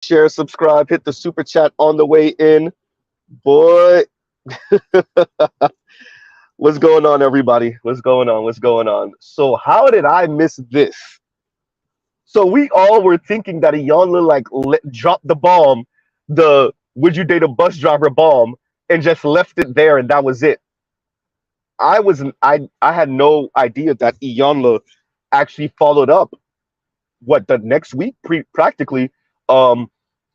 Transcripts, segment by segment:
share, subscribe, hit the super chat on the way in. Boy, what's going on, everybody? What's going on? What's going on? So, how did I miss this? So, we all were thinking that Iyanla dropped the bomb, the "Would you date a bus driver" bomb, and just left it there, and that was it. I had no idea that Iyanla actually followed up the next week practically, um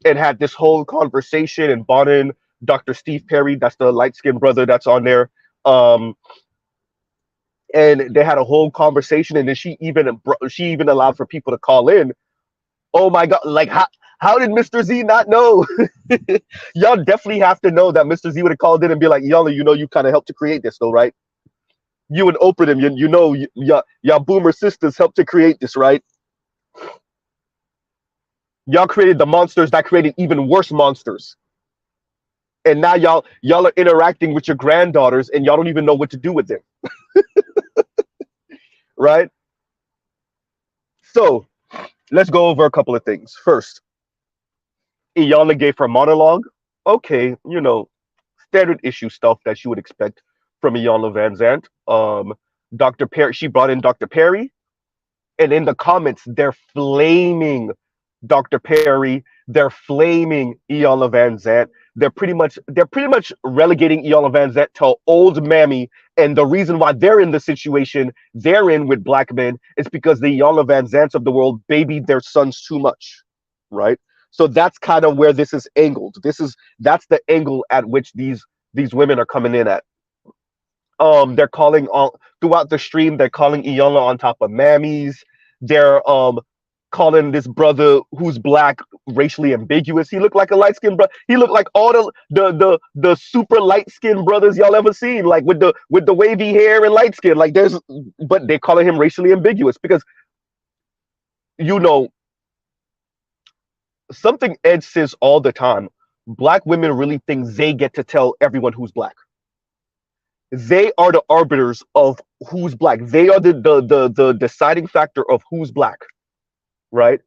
and had this whole conversation and brought in Dr. Steve Perry, that's the light skinned brother that's on there. um and they had a whole conversation, and then she even allowed for people to call in. Oh my god, like how did Mr. Z not know? Y'all definitely have to know that Mr. Z would have called in and be like, y'all, you kind of helped to create this though, right? You and Oprah them, y'all boomer sisters helped to create this, right? Y'all created the monsters that created even worse monsters, and now y'all are interacting with your granddaughters, and y'all don't even know what to do with them, right? So let's go over a couple of things. First, Iyanla gave her monologue. Okay, standard issue stuff that you would expect from Iyanla Van Zant. Dr. Perry, she brought in Dr. Perry, and in the comments they're flaming Dr. Perry, they're flaming Iyanla Van Zant. They're pretty much relegating Iyanla Van Zant to old mammy, and the reason why they're in the situation they're in with black men is because the Iyanla Van Zants of the world babied their sons too much, right? So that's kind of where this is angled. That's the angle at which these women are coming in at. They're calling on throughout the stream. They're calling Iyanla on top of mammies. They're calling this brother who's black racially ambiguous. He looked like a light skinned brother. He looked like all the super light skinned brothers y'all ever seen, like with the wavy hair and light skin. But they're calling him racially ambiguous because you know something Ed says all the time. Black women really think they get to tell everyone who's black. They are the arbiters of who's black. They are the deciding factor of who's black, right?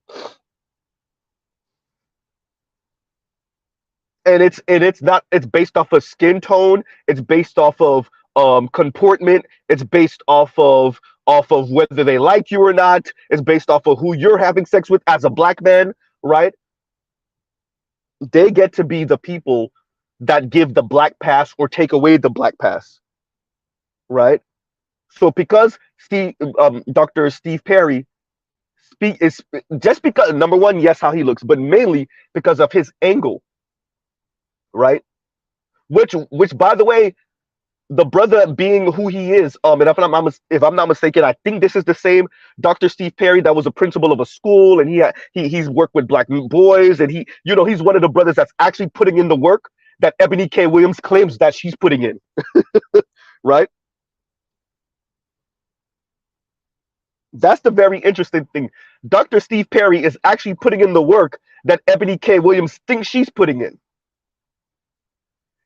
And it's based off of skin tone. It's based off of comportment. It's based off of whether they like you or not. It's based off of who you're having sex with as a black man, right? They get to be the people that give the black pass or take away the black pass, right? So because Dr. Steve Perry speak is just because number one, yes, how he looks, but mainly because of his angle, right? Which by the way, the brother being who he is, and if I'm not mistaken, I think this is the same Dr. Steve Perry that was a principal of a school, and he's worked with black boys, and he's one of the brothers that's actually putting in the work that Ebony K. Williams claims that she's putting in, right? That's the very interesting thing. Dr. Steve Perry is actually putting in the work that Ebony K. Williams thinks she's putting in.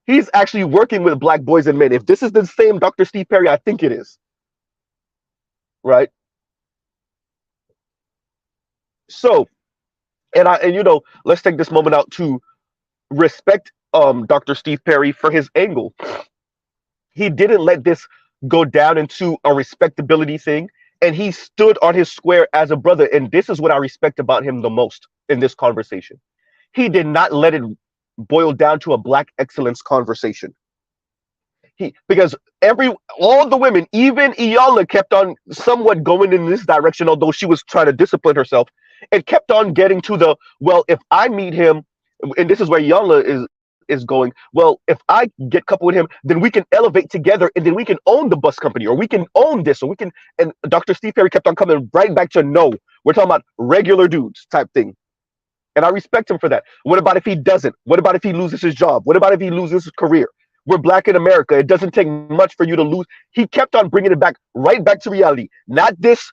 He's actually working with black boys and men. If this is the same Dr. Steve Perry, I think it is. Right? So, let's take this moment out to respect Dr. Steve Perry for his angle. He didn't let this go down into a respectability thing, and he stood on his square as a brother. And this is what I respect about him the most in this conversation. He did not let it boil down to a black excellence conversation. Because all the women, even Iyanla, kept on somewhat going in this direction, although she was trying to discipline herself. It kept on getting to well, if I meet him, and this is where Iyanla is going. Well, if I get coupled with him, then we can elevate together, and then we can own the bus company, or we can own this, or we can. And Dr. Steve Perry kept on coming right back to no. We're talking about regular dudes type thing. And I respect him for that. What about if he doesn't? What about if he loses his job? What about if he loses his career? We're black in America. It doesn't take much for you to lose. He kept on bringing it back, right back to reality. Not this,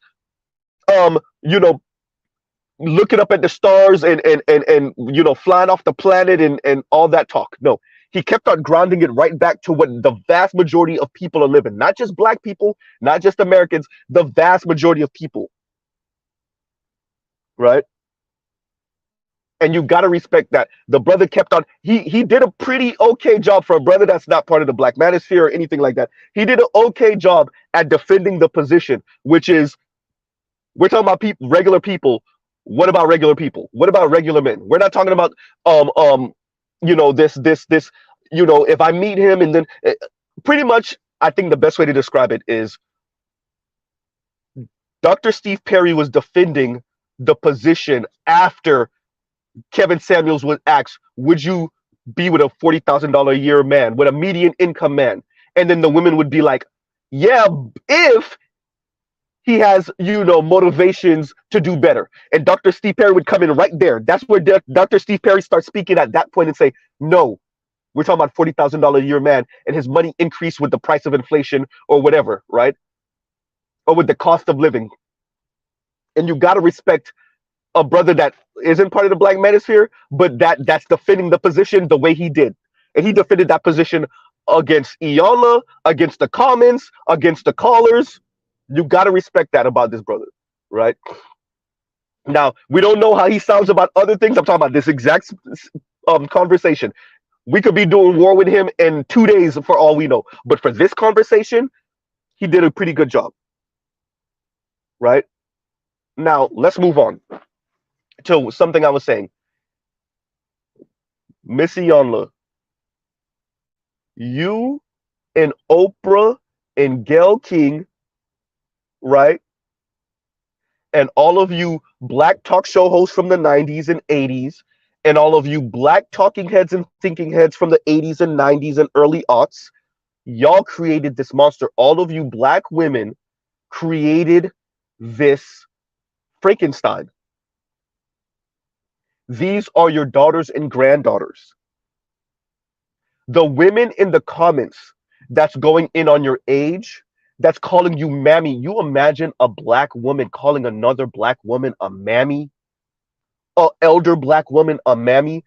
um, you know, looking up at the stars and flying off the planet and all that talk. No, he kept on grounding it right back to what the vast majority of people are living. Not just black people, not just Americans, the vast majority of people. Right? And you got to respect that the brother kept on. He did a pretty okay job for a brother that's not part of the Black Manosphere or anything like that. He did an okay job at defending the position, which is, we're talking about people, regular people. What about regular people? What about regular men? We're not talking about um um this if I meet him and then pretty much, I think the best way to describe it is Dr. Steve Perry was defending the position after Kevin Samuels was asked, would you be with a $40,000 a year man, with a median income man? And then the women would be like, yeah, if he has, motivations to do better. And Dr. Steve Perry would come in right there. That's where Dr. Steve Perry starts speaking at that point and say, no, we're talking about $40,000 a year man, and his money increased with the price of inflation or whatever, right? Or with the cost of living. And you got to respect a brother that isn't part of the Black Manosphere, but that's defending the position the way he did. And he defended that position against Iyanla, against the comments, against the callers. You got to respect that about this brother, right? Now, we don't know how he sounds about other things. I'm talking about this exact conversation. We could be doing war with him in 2 days for all we know. But for this conversation, he did a pretty good job, right? Now, let's move on to something I was saying. Missy Iyanla, you and Oprah and Gayle King, right? And all of you black talk show hosts from the 90s and 80s, and all of you black talking heads and thinking heads from the 80s and 90s and early aughts, y'all created this monster. All of you black women created this Frankenstein. These are your daughters and granddaughters. The women in the comments that's going in on your age, that's calling you mammy. You imagine a black woman calling another black woman a mammy, a elder black woman a mammy.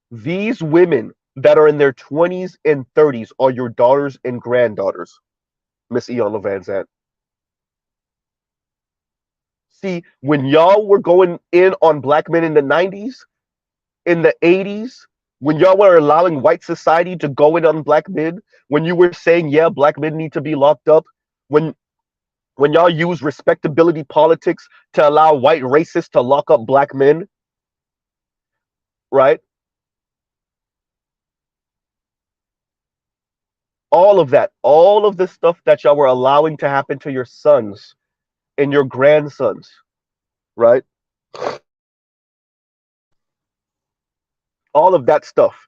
These women that are in their 20s and 30s are your daughters and granddaughters, Miss Iyanla Vanzant. See, when y'all were going in on black men in the 90s, in the 80s, when y'all were allowing white society to go in on black men, when you were saying, yeah, black men need to be locked up, when y'all use respectability politics to allow white racists to lock up black men, right? All of that, all of the stuff that y'all were allowing to happen to your sons and your grandsons, right? All of that stuff,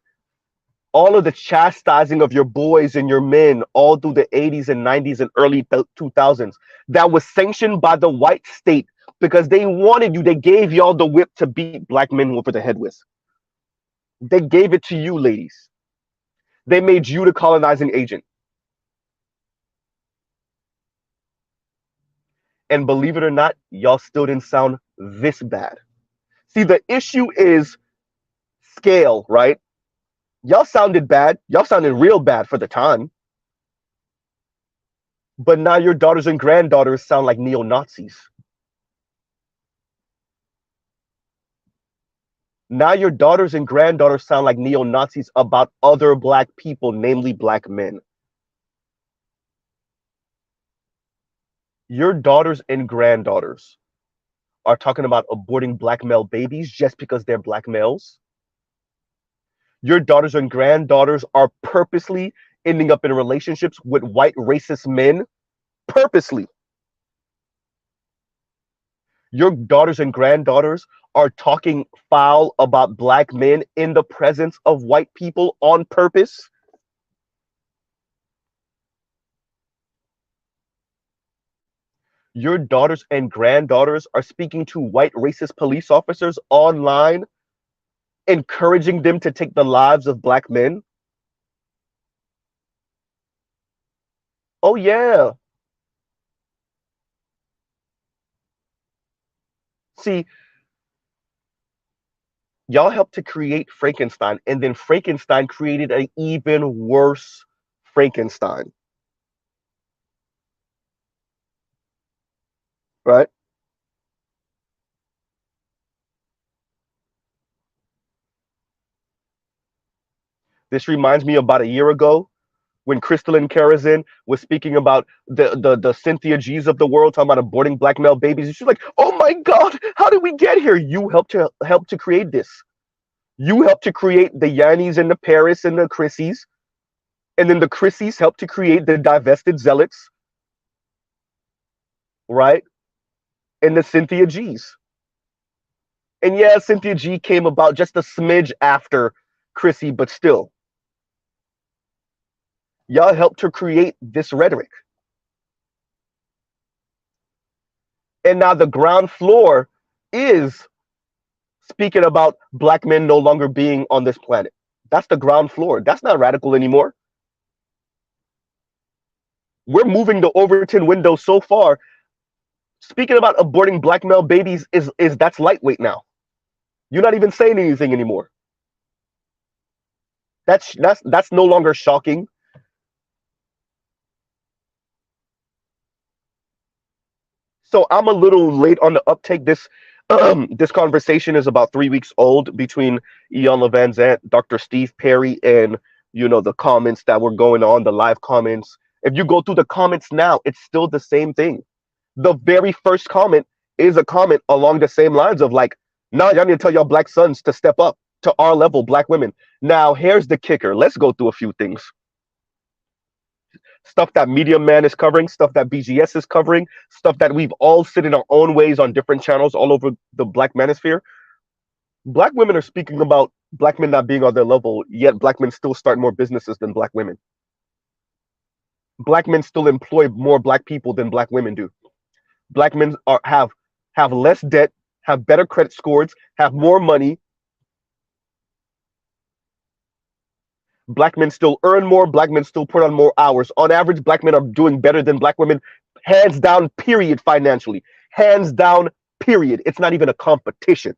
all of the chastising of your boys and your men all through the 80s and 90s and early 2000s, that was sanctioned by the white state because they wanted you. They gave y'all the whip to beat black men over the head with. They gave it to you, ladies. They made you the colonizing agent. And believe it or not, y'all still didn't sound this bad. See, the issue is scale, right? Y'all sounded bad. Y'all sounded real bad for the time. But now your daughters and granddaughters sound like neo-Nazis. Now your daughters and granddaughters sound like neo-Nazis about other black people, namely black men. Your daughters and granddaughters are talking about aborting black male babies just because they're black males. Your daughters and granddaughters are purposely ending up in relationships with white racist men, purposely. Your daughters and granddaughters are talking foul about black men in the presence of white people on purpose. Your daughters and granddaughters are speaking to white racist police officers online, encouraging them to take the lives of black men. Oh, yeah. See, y'all helped to create Frankenstein, and then Frankenstein created an even worse Frankenstein. Right? This reminds me about a year ago when Crystalline Karazin was speaking about the Cynthia G's of the world, talking about aborting black male babies. And she's like, "Oh my God, how did we get here? You helped to create this. You helped to create the Yannis and the Paris and the Chrissies, and then the Chrissies helped to create the divested zealots, right? And the Cynthia G's. And yeah, Cynthia G came about just a smidge after Chrissy, but still, y'all helped to create this rhetoric. And now the ground floor is speaking about black men no longer being on this planet. That's the ground floor. That's not radical anymore. We're moving the Overton window so far. Speaking about aborting black male babies is that's lightweight now. You're not even saying anything anymore. That's no longer shocking. So I'm a little late on the uptake. This conversation is about 3 weeks old between Ian Van Zant, Dr. Steve Perry, and the comments that were going on, the live comments. If you go through the comments now, it's still the same thing. The very first comment is a comment along the same lines of like, "Nah, y'all need to tell y'all black sons to step up to our level, black women." Now, here's the kicker. Let's go through a few things. Stuff that Media Man is covering, stuff that BGS is covering, stuff that we've all said in our own ways on different channels all over the black manosphere. Black women are speaking about black men not being on their level, yet black men still start more businesses than black women. Black men still employ more black people than black women do. Black men have less debt, have better credit scores, have more money. Black men still earn more. Black men still put on more hours. On average, black men are doing better than black women, hands down, period, financially. Hands down, period. It's not even a competition.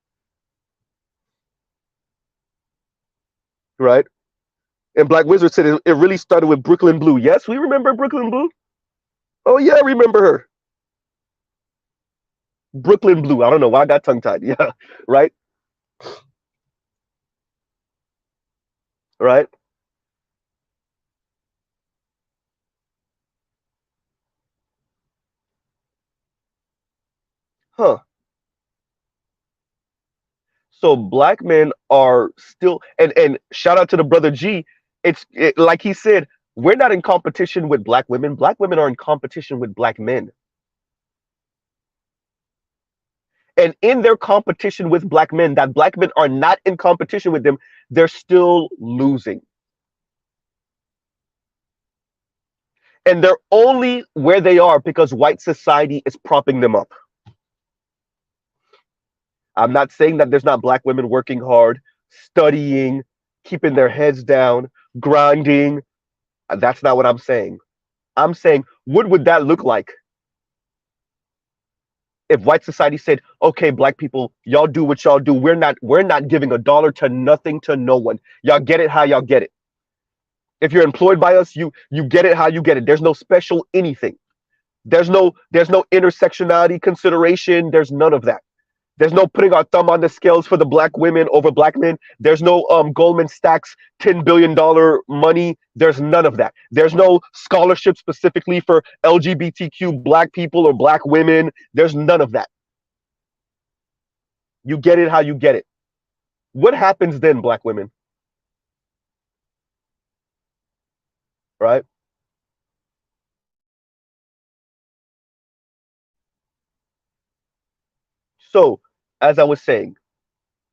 Right? And Black Wizard said it really started with Brooklyn Blue. Yes, we remember Brooklyn Blue. Oh, yeah, I remember her. Brooklyn Blue. I don't know why I got tongue tied. Yeah, right? Right? Huh. So black men are still, and shout out to the brother G. Like he said, we're not in competition with black women. Black women are in competition with black men. And in their competition with black men, that black men are not in competition with them, they're still losing. And they're only where they are because white society is propping them up. I'm not saying that there's not black women working hard, studying, keeping their heads down, grinding. That's not what I'm saying. I'm saying, what would that look like if white society said, "Okay, black people, y'all do what y'all do. We're not giving a dollar to nothing to no one. Y'all get it how y'all get it. If you're employed by us, you get it how you get it. There's no special anything. There's no intersectionality consideration. There's none of that. There's no putting our thumb on the scales for the black women over black men. There's no Goldman Sachs $10 billion money. There's none of that. There's no scholarship specifically for LGBTQ black people or black women. There's none of that. You get it how you get it. What happens then, black women? Right? So, as I was saying,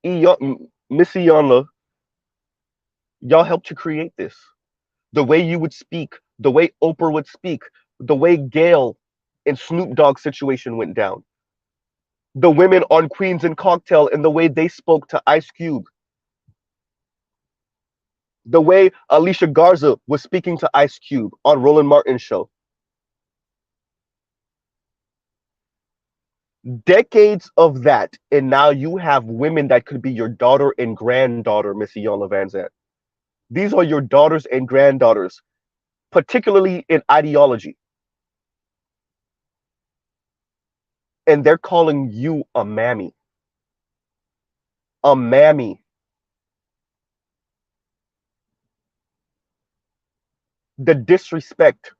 Miss Iyanla, y'all helped to create this. The way you would speak, the way Oprah would speak, the way Gail and Snoop Dogg situation went down, the women on Queens and Cocktail and the way they spoke to Ice Cube, the way Alicia Garza was speaking to Ice Cube on Roland Martin's show. Decades of that, and now you have women that could be your daughter and granddaughter, Miss Iyanla Vanzant. These are your daughters and granddaughters, particularly in ideology. And they're calling you a mammy. A mammy. The disrespect.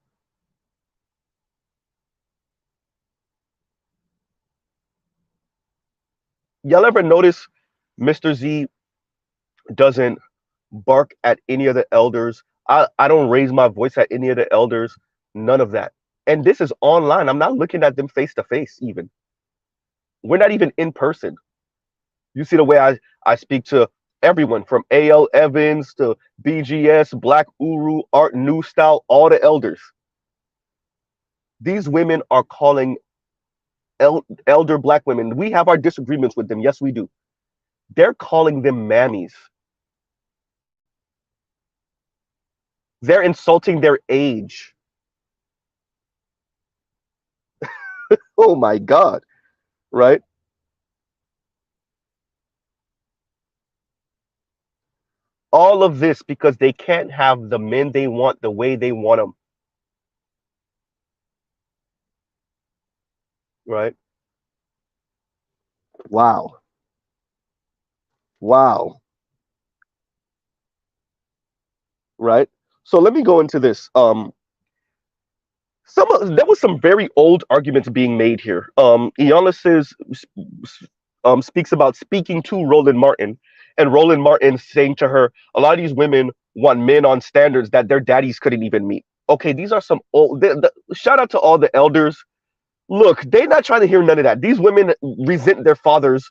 Y'all ever notice Mr. Z doesn't bark at any of the elders? I don't raise my voice at any of the elders. None of that. And this is online. I'm not looking at them face to face even. We're not even in person. You see the way I speak to everyone from AL Evans to BGS, Black Uru, Art New Style, all the elders. These women are calling elder black women. We have our disagreements with them. Yes, we do. They're calling them mammies. They're insulting their age. Oh my God. Right? All of this because they can't have the men they want the way they want them. Right? Wow. Wow. Right? So let me go into this. There was some very old arguments being made here. Iana says speaks about speaking to Roland Martin, and Roland Martin saying to her, a lot of these women want men on standards that their daddies couldn't even meet. Okay, these are some old. Shout out to all the elders. Look, they're not trying to hear none of that. These women resent their fathers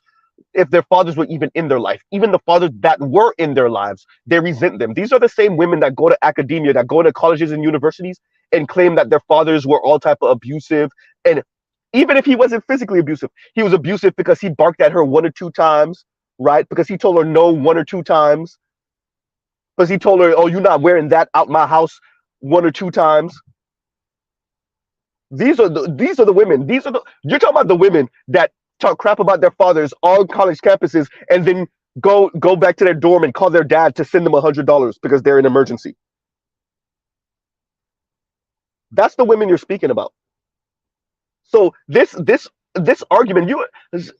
if their fathers were even in their life. Even the fathers that were in their lives, they resent them. These are the same women that go to academia, that go to colleges and universities and claim that their fathers were all type of abusive. And even if he wasn't physically abusive, he was abusive because he barked at her one or two times, right? Because he told her no one or two times. Because he told her, "Oh, you're not wearing that out my house," one or two times. These are the women. You're talking about the women that talk crap about their fathers on college campuses and then go back to their dorm and call their dad to send them $100 because they're in emergency. That's the women you're speaking about. So this argument, you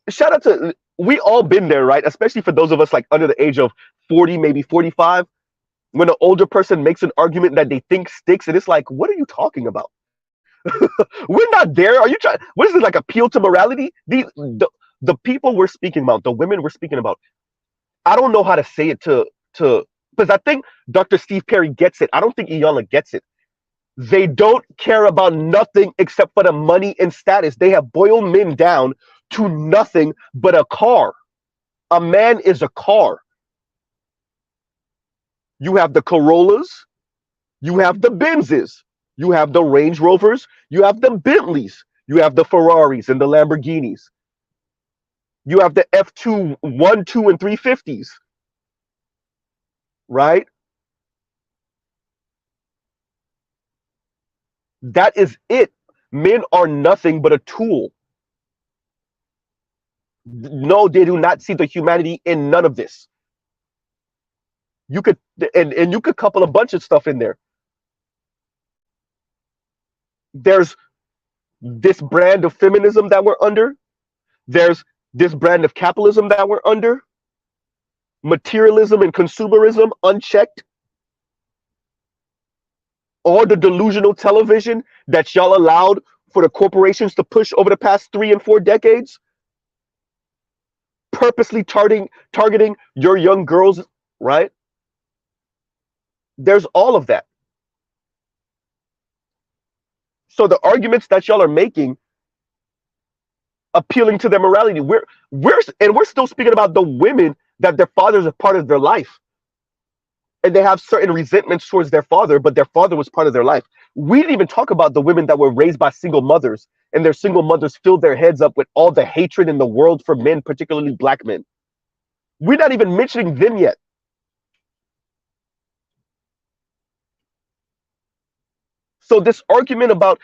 shout out to, we all been there, right? Especially for those of us like under the age of 40, maybe 45, when an older person makes an argument that they think sticks, and it's like, what are you talking about? We're not there. Are you trying? What is it, like appeal to morality? The people we're speaking about, the women we're speaking about. I don't know how to say it to because I think Dr. Steve Perry gets it. I don't think Iyanla gets it. They don't care about nothing except for the money and status. They have boiled men down to nothing but a car. A man is a car. You have the Corollas, you have the Benzes, you have the Range Rovers, you have the Bentleys, you have the Ferraris and the Lamborghinis. You have the F2, 1, 2, and 350s, right? That is it. Men are nothing but a tool. No, they do not see the humanity in none of this. You could and you could couple a bunch of stuff in there. There's this brand of feminism that we're under. There's this brand of capitalism that we're under. Materialism and consumerism unchecked. All the delusional television that y'all allowed for the corporations to push over the past 3 and 4 decades, purposely targeting your young girls, right? There's all of that. So the arguments that y'all are making, appealing to their morality, we're still speaking about the women that their fathers are part of their life. And they have certain resentments towards their father, but their father was part of their life. We didn't even talk about the women that were raised by single mothers, and their single mothers filled their heads up with all the hatred in the world for men, particularly black men. We're not even mentioning them yet. So this argument about,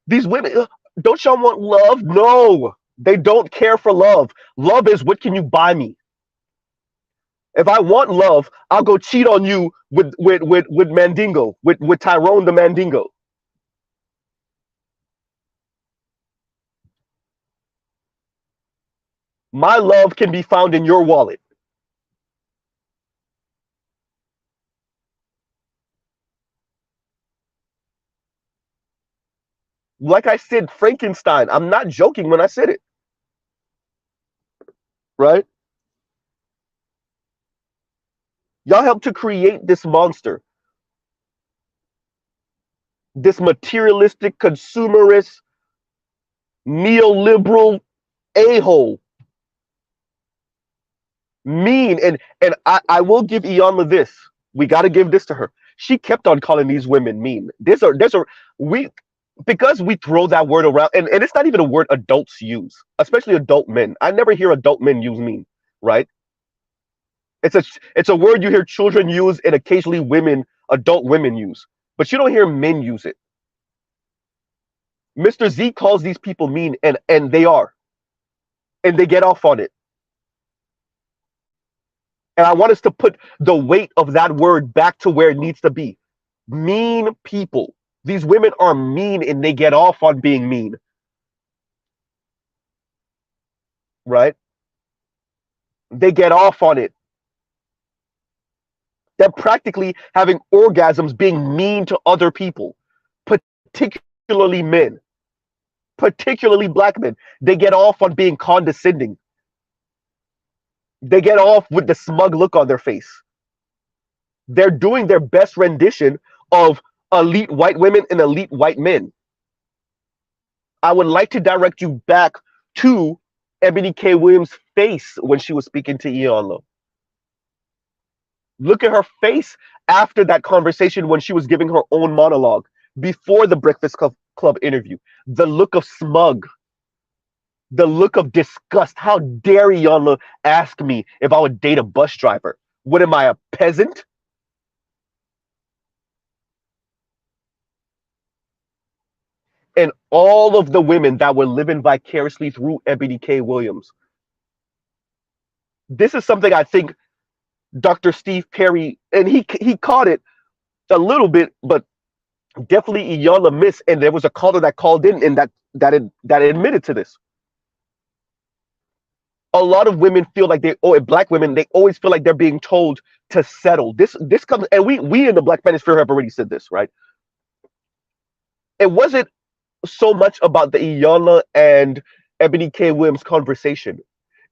these women, don't y'all want love? No, they don't care for love. Love is, what can you buy me? If I want love, I'll go cheat on you with Mandingo, with Tyrone the Mandingo. My love can be found in your wallet. Like I said, Frankenstein. I'm not joking when I said it, right? Y'all helped to create this monster, this materialistic, consumerist, neoliberal a-hole, mean. And I will give Iyanla this. We got to give this to her. She kept on calling these women mean. There's a we because we throw that word around, and it's not even a word adults use, especially adult men. I never hear adult men use mean, right? It's a word you hear children use and occasionally adult women use, but you don't hear men use it. Mr. Z calls these people mean, and they are, and they get off on it. And I want us to put the weight of that word back to where it needs to be. Mean people. These women are mean and they get off on being mean, right? They get off on it. They're practically having orgasms being mean to other people, particularly men, particularly black men. They get off on being condescending. They get off with the smug look on their face. They're doing their best rendition of elite white women and elite white men. I would like to direct you back to Ebony K. Williams' face when she was speaking to Iyanla. Look at her face after that conversation when she was giving her own monologue before the Breakfast Club interview. The look of smug, the look of disgust. How dare Iyanla ask me if I would date a bus driver? What am I, a peasant? And all of the women that were living vicariously through Ebony K. Williams. This is something I think Dr. Steve Perry, and he caught it a little bit, but definitely Iyanla missed. And there was a caller that called in and that admitted to this. A lot of women feel like black women, they always feel like they're being told to settle. This comes, and we in the Black Manosphere have already said this, right? It wasn't so much about the Iyanla and Ebony K. Williams conversation.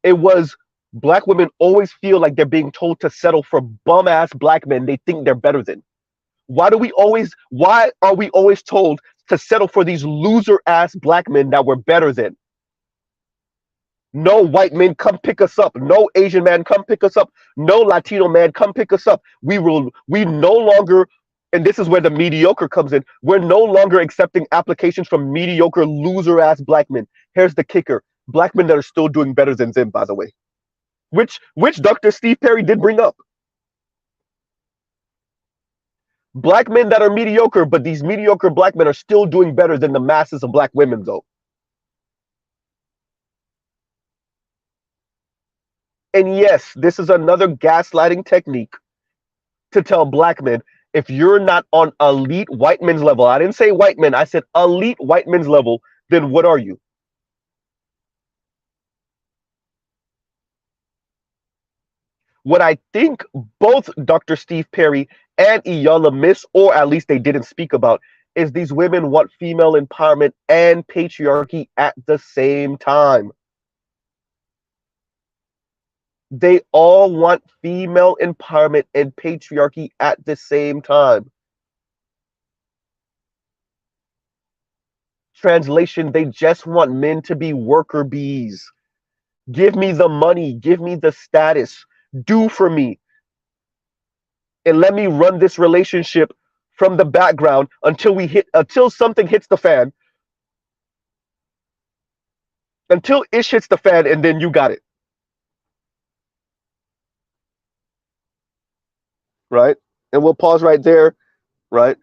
It was black women always feel like they're being told to settle for bum ass black men they think they're better than. Why are we always told to settle for these loser ass black men that we're better than? No white men come pick us up. No Asian man come pick us up. No Latino man come pick us up. We no longer, and this is where the mediocre comes in. We're no longer accepting applications from mediocre loser ass black men. Here's the kicker. Black men that are still doing better than them, by the way. Which Dr. Steve Perry did bring up. Black men that are mediocre, but these mediocre black men are still doing better than the masses of black women, though. And yes, this is another gaslighting technique to tell black men, if you're not on elite white men's level, I didn't say white men, I said elite white men's level, then what are you? What I think both Dr. Steve Perry and Iyanla miss, or at least they didn't speak about, is these women want female empowerment and patriarchy at the same time. They all want female empowerment and patriarchy at the same time. Translation, they just want men to be worker bees. Give me the money, give me the status, do for me. And let me run this relationship from the background until something hits the fan. Until ish hits the fan, and then you got it. Right? And we'll pause right there, right?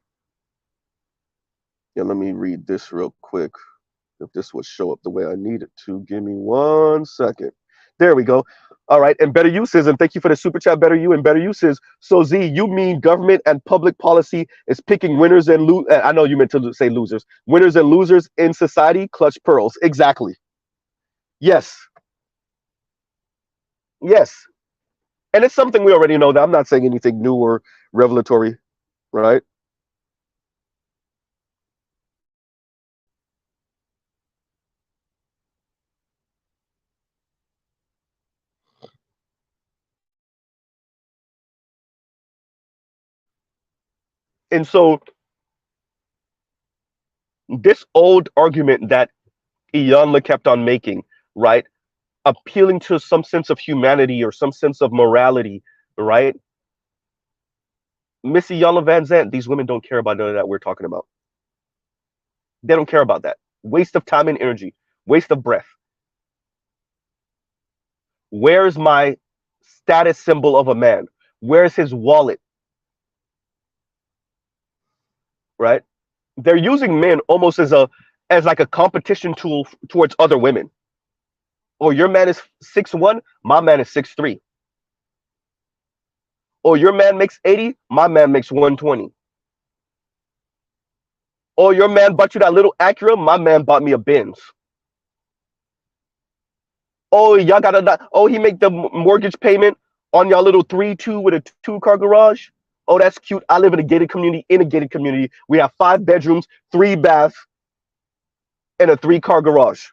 Yeah, let me read this real quick. If this would show up the way I need it to. Give me 1 second. There we go. All right. And better uses, and thank you for the super chat, better you and better uses. So Z, you mean government and public policy is picking winners and losers? I know you meant to say losers. Winners and losers in society, clutch pearls. Exactly. Yes. Yes. And it's something we already know that I'm not saying anything new or revelatory, right? And so this old argument that Iyanla kept on making, right? Appealing to some sense of humanity or some sense of morality, right? Miss Iyanla Van Zant, these women don't care about none of that we're talking about. They don't care about that. Waste of time and energy, waste of breath. Where's my status symbol of a man? Where's his wallet? Right? They're using men almost as like a competition tool towards other women. Oh, your man is 6'1", my man is 6'3". Oh, your man makes 80, my man makes 120. Oh, your man bought you that little Acura, my man bought me a Benz. Oh, y'all got a oh, he make the mortgage payment on y'all little 3-2 with a 2-car garage. Oh, that's cute. I live in a gated community. In a gated community, we have 5 bedrooms, 3 baths, and a 3-car garage.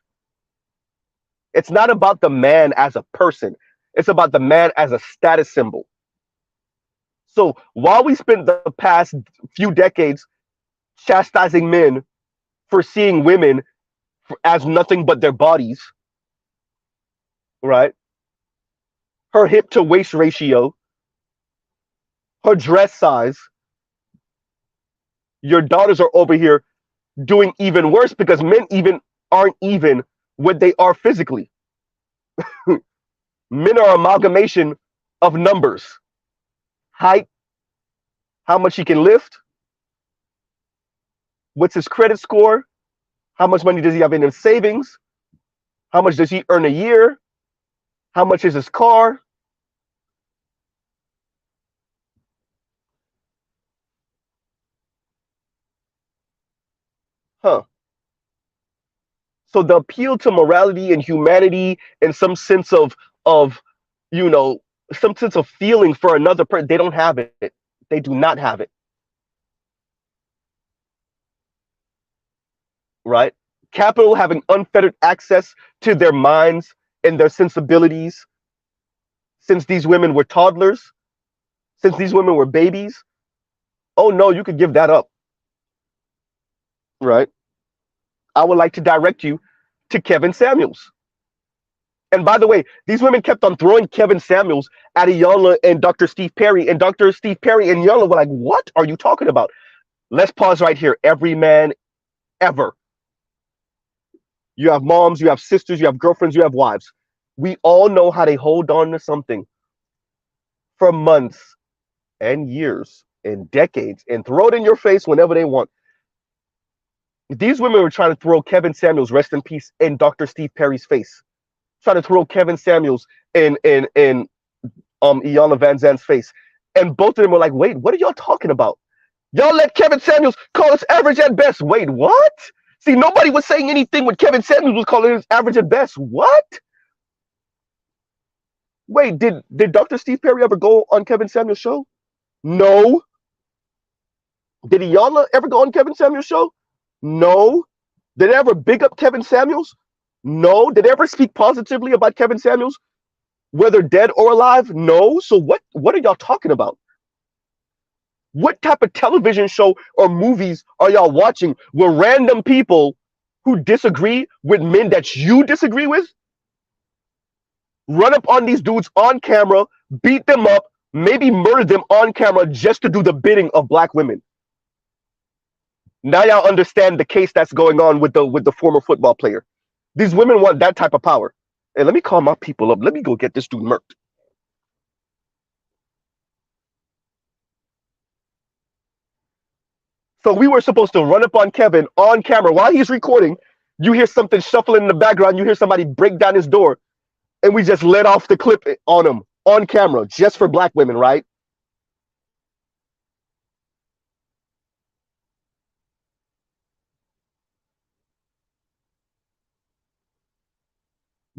It's not about the man as a person. It's about the man as a status symbol. So while we spent the past few decades chastising men for seeing women as nothing but their bodies, right? Her hip to waist ratio, her dress size, your daughters are over here doing even worse because men even aren't even what they are physically. Men are amalgamation of numbers, height, how much he can lift, what's his credit score, how much money does he have in his savings, how much does he earn a year, how much is his car. Huh. So the appeal to morality and humanity and some sense of you know some sense of feeling for another person, they don't have it. They do not have it. Right? Capital having unfettered access to their minds and their sensibilities since these women were toddlers, since these women were babies. Oh no, you could give that up. Right? I would like to direct you to Kevin Samuels. And by the way, these women kept on throwing Kevin Samuels at Iyanla and Dr. Steve Perry. And Dr. Steve Perry and Iyanla were like, what are you talking about? Let's pause right here. Every man ever. You have moms, you have sisters, you have girlfriends, you have wives. We all know how they hold on to something for months and years and decades and throw it in your face whenever they want. These women were trying to throw Kevin Samuels, rest in peace, in Dr. Steve Perry's face. Trying to throw Kevin Samuels in Iyanla Van Zant's face. And both of them were like, wait, what are y'all talking about? Y'all let Kevin Samuels call us average at best. Wait, what? See, nobody was saying anything when Kevin Samuels was calling us average at best. What? Wait, did Dr. Steve Perry ever go on Kevin Samuels' show? No. Did Iyanla ever go on Kevin Samuels' show? No. Did they ever big up Kevin Samuels? No. Did they ever speak positively about Kevin Samuels, whether dead or alive? No. So what are y'all talking about? What type of television show or movies are y'all watching where random people who disagree with men that you disagree with run up on these dudes on camera, beat them up, maybe murder them on camera just to do the bidding of black women? Now y'all understand the case that's going on with the former football player. These women want that type of power. Hey, let me call my people up. Let me go get this dude murked. So we were supposed to run up on Kevin on camera while he's recording. You hear something shuffling in the background. You hear somebody break down his door, and we just let off the clip on him on camera just for black women, right?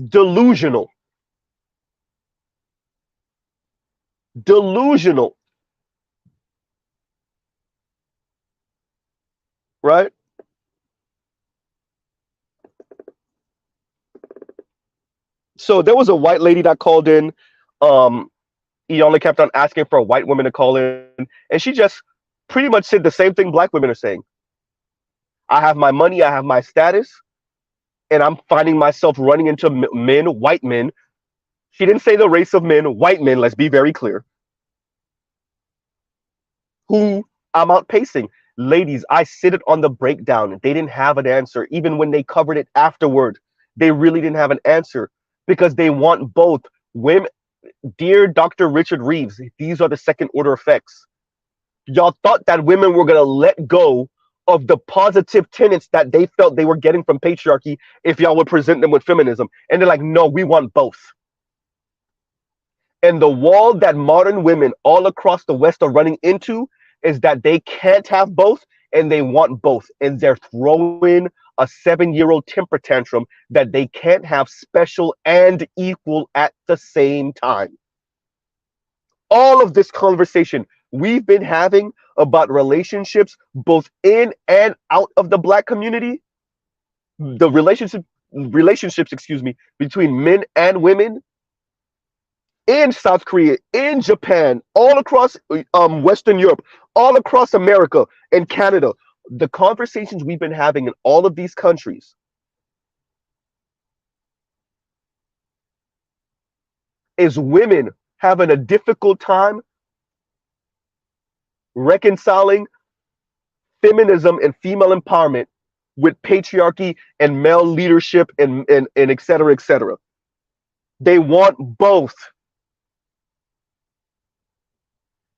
Delusional. Delusional. Right? So there was a white lady that called in. He only kept on asking for a white woman to call in, and she just pretty much said the same thing black women are saying. I have my money, I have my status, and I'm finding myself running into men, white men. She didn't say the race of men, white men, let's be very clear, who I'm outpacing. Ladies, I sit it on the breakdown. They didn't have an answer. Even when they covered it afterward, they really didn't have an answer because they want both. Women, dear Dr. Richard Reeves, these are the second order effects. Y'all thought that women were going to let go of the positive tenets that they felt they were getting from patriarchy if y'all would present them with feminism. And they're like, no, we want both. And the wall that modern women all across the West are running into is that they can't have both and they want both. And they're throwing a 7-year-old temper tantrum that they can't have special and equal at the same time. All of this conversation we've been having about relationships both in and out of the black community, the relationships, excuse me, between men and women in South Korea, in Japan, all across Western Europe, all across America and Canada. The conversations we've been having in all of these countries is women having a difficult time reconciling feminism and female empowerment with patriarchy and male leadership and et cetera, et cetera. They want both.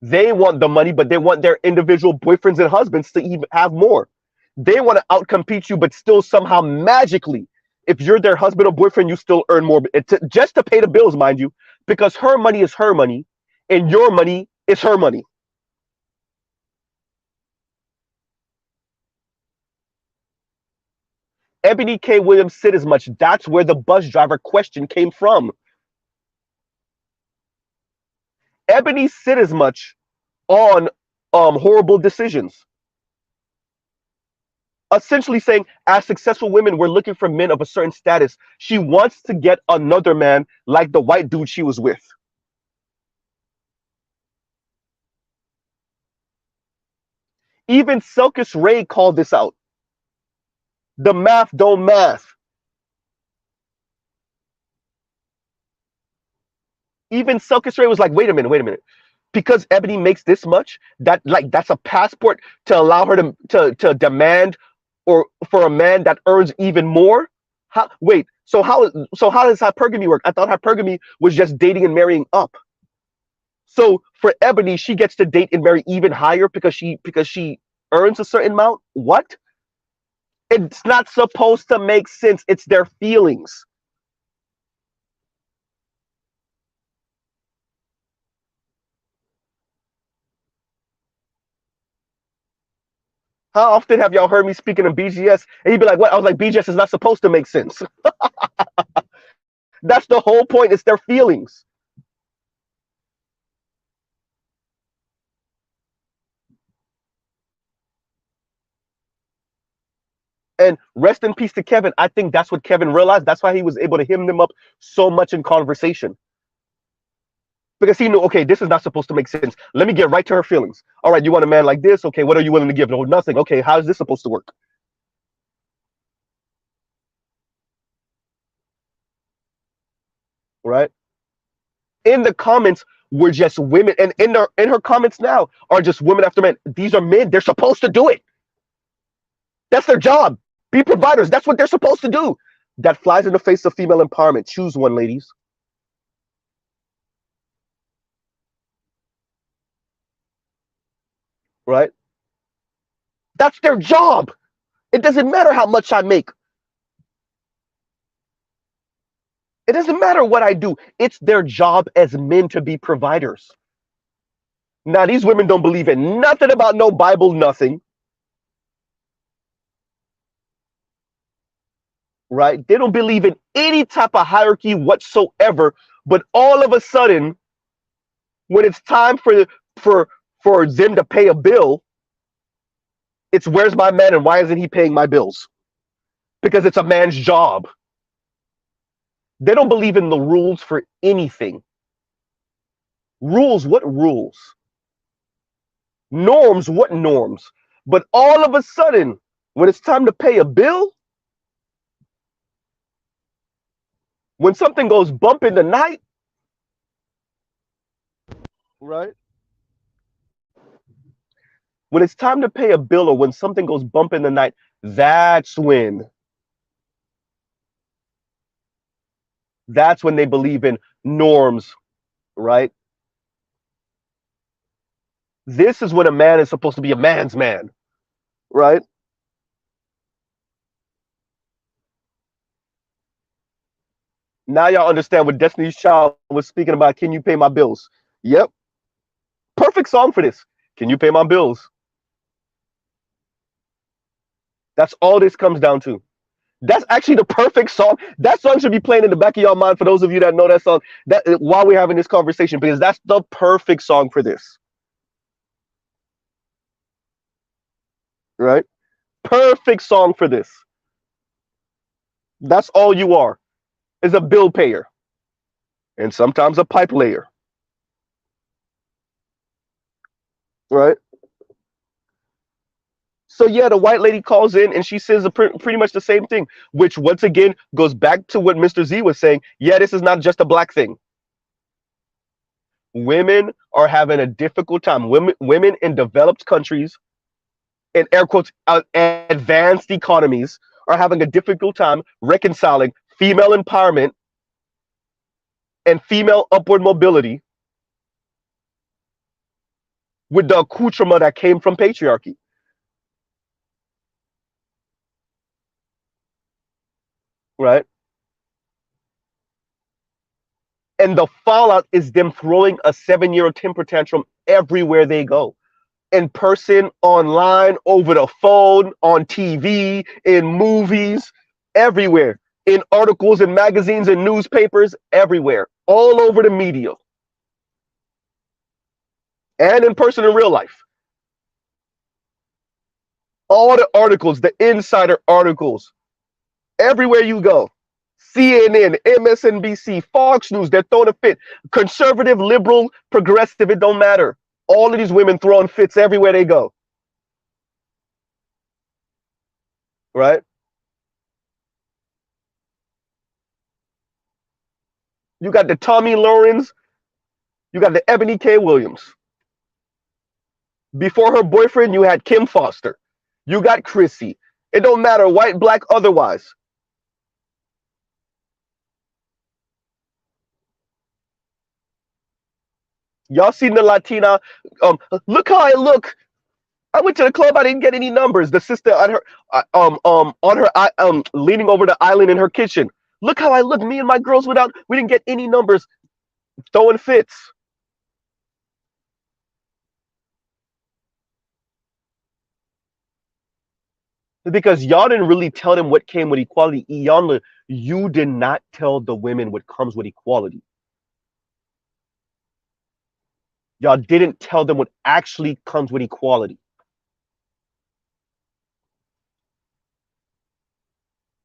They want the money, but they want their individual boyfriends and husbands to even have more. They want to outcompete you, but still somehow magically, if you're their husband or boyfriend, you still earn more, just to pay the bills, mind you, because her money is her money and your money is her money. Ebony K. Williams said as much. That's where the bus driver question came from. Ebony said as much on horrible decisions. Essentially saying, as successful women, we're looking for men of a certain status. She wants to get another man like the white dude she was with. Even Selkis Ray called this out. The math don't math. Even Selkis Ray was like, wait a minute. Because Ebony makes this much, that's a passport to allow her to demand or for a man that earns even more. So how does hypergamy work? I thought hypergamy was just dating and marrying up. So for Ebony, she gets to date and marry even higher because she earns a certain amount. What? It's not supposed to make sense. It's their feelings. How often have y'all heard me speaking in BGS and you'd be like, what? I was like, BGS is not supposed to make sense. That's the whole point. It's their feelings. And rest in peace to Kevin. I think that's what Kevin realized. That's why he was able to him them up so much in conversation. Because he knew, okay, this is not supposed to make sense. Let me get right to her feelings. All right, you want a man like this? Okay, what are you willing to give? No, nothing. Okay, how is this supposed to work? Right? In the comments were just women, and in her comments now are just women after men. These are men. They're supposed to do it. That's their job. Be providers. That's what they're supposed to do. That flies in the face of female empowerment. Choose one, ladies. Right? That's their job. It doesn't matter how much I make. It doesn't matter what I do. It's their job as men to be providers. Now, these women don't believe in nothing about no Bible, nothing. Right? They don't believe in any type of hierarchy whatsoever. But all of a sudden, when it's time for for them to pay a bill, it's where's my man and why isn't he paying my bills? Because it's a man's job. They don't believe in the rules for anything. Rules? What rules? Norms, what norms? But all of a sudden, when it's time to pay a bill, when something goes bump in the night, right? When it's time to pay a bill or when something goes bump in the night, that's when they believe in norms, right? This is when a man is supposed to be a man's man, right? Now y'all understand what Destiny's Child was speaking about. Can you pay my bills? Yep. Perfect song for this. Can you pay my bills? That's all this comes down to. That's actually the perfect song. That song should be playing in the back of your mind for those of you that know that song. That while we're having this conversation, because that's the perfect song for this. Right? Perfect song for this. That's all you are, is a bill payer. And sometimes a pipe layer. Right? So yeah, the white lady calls in and she says pretty much the same thing, which once again goes back to what Mr. Z was saying. Yeah, this is not just a black thing. Women are having a difficult time. Women in developed countries, in air quotes, advanced economies, are having a difficult time reconciling female empowerment and female upward mobility with the accoutrement that came from patriarchy. Right? And the fallout is them throwing a 7-year temper tantrum everywhere they go. In person, online, over the phone, on TV, in movies, everywhere. In articles and magazines and newspapers, everywhere. All over the media. And in person in real life. All the articles, the insider articles, everywhere you go. CNN, MSNBC, Fox News, they're throwing a fit. Conservative, liberal, progressive, it don't matter. All of these women throwing fits everywhere they go. Right? You got the Tommy Lawrence, you got the Ebony K. Williams. Before her boyfriend, you had Kim Foster. You got Chrissy. It don't matter, white, black, otherwise. Y'all seen the Latina? Look how I look. I went to the club. I didn't get any numbers. The sister on her, leaning over the island in her kitchen. Look how I look. Me and my girls without. We didn't get any numbers. Throwing fits. Because y'all didn't really tell them what came with equality. Y'all, you did not tell the women what comes with equality. Y'all didn't tell them what actually comes with equality.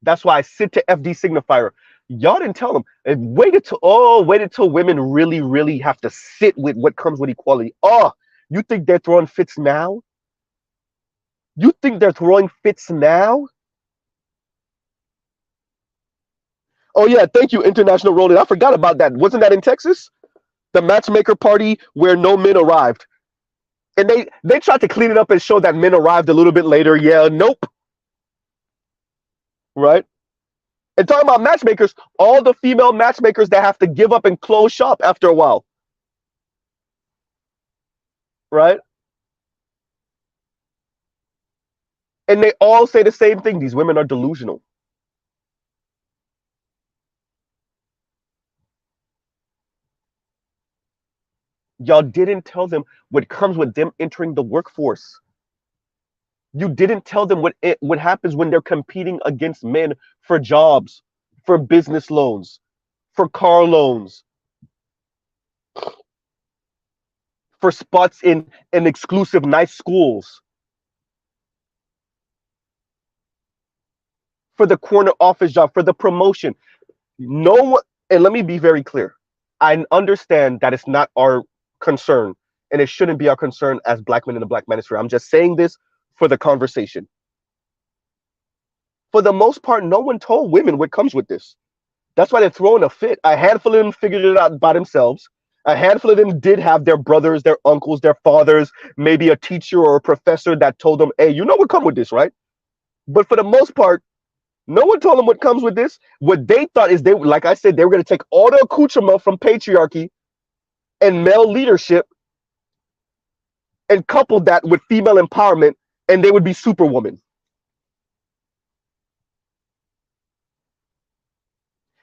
That's why I sit to FD signifier. Y'all didn't tell them. And waited till women really, really have to sit with what comes with equality. Oh, you think they're throwing fits now? You think they're throwing fits now? Oh yeah, thank you, International Rolling. I forgot about that. Wasn't that in Texas? The matchmaker party where no men arrived. And they tried to clean it up and show that men arrived a little bit later. Yeah, nope. Right? And talking about matchmakers, all the female matchmakers that have to give up and close shop after a while. Right? And they all say the same thing. These women are delusional. Y'all didn't tell them what comes with them entering the workforce. You didn't tell them what happens when they're competing against men for jobs, for business loans, for car loans, for spots in exclusive nice schools, for the corner office job, for the promotion. No one, and let me be very clear. I understand that it's not our concern and it shouldn't be our concern as black men in the black manosphere. I'm just saying this for the conversation. For the most part, no one told women what comes with this. That's why they're throwing a fit. A handful of them figured it out by themselves. A handful of them did have their brothers, their uncles, their fathers, maybe a teacher or a professor that told them, hey, you know what comes with this, right? But for the most part, no one told them what comes with this. What they thought is like I said, they were going to take all the accoutrement from patriarchy and male leadership and couple that with female empowerment, and they would be superwoman.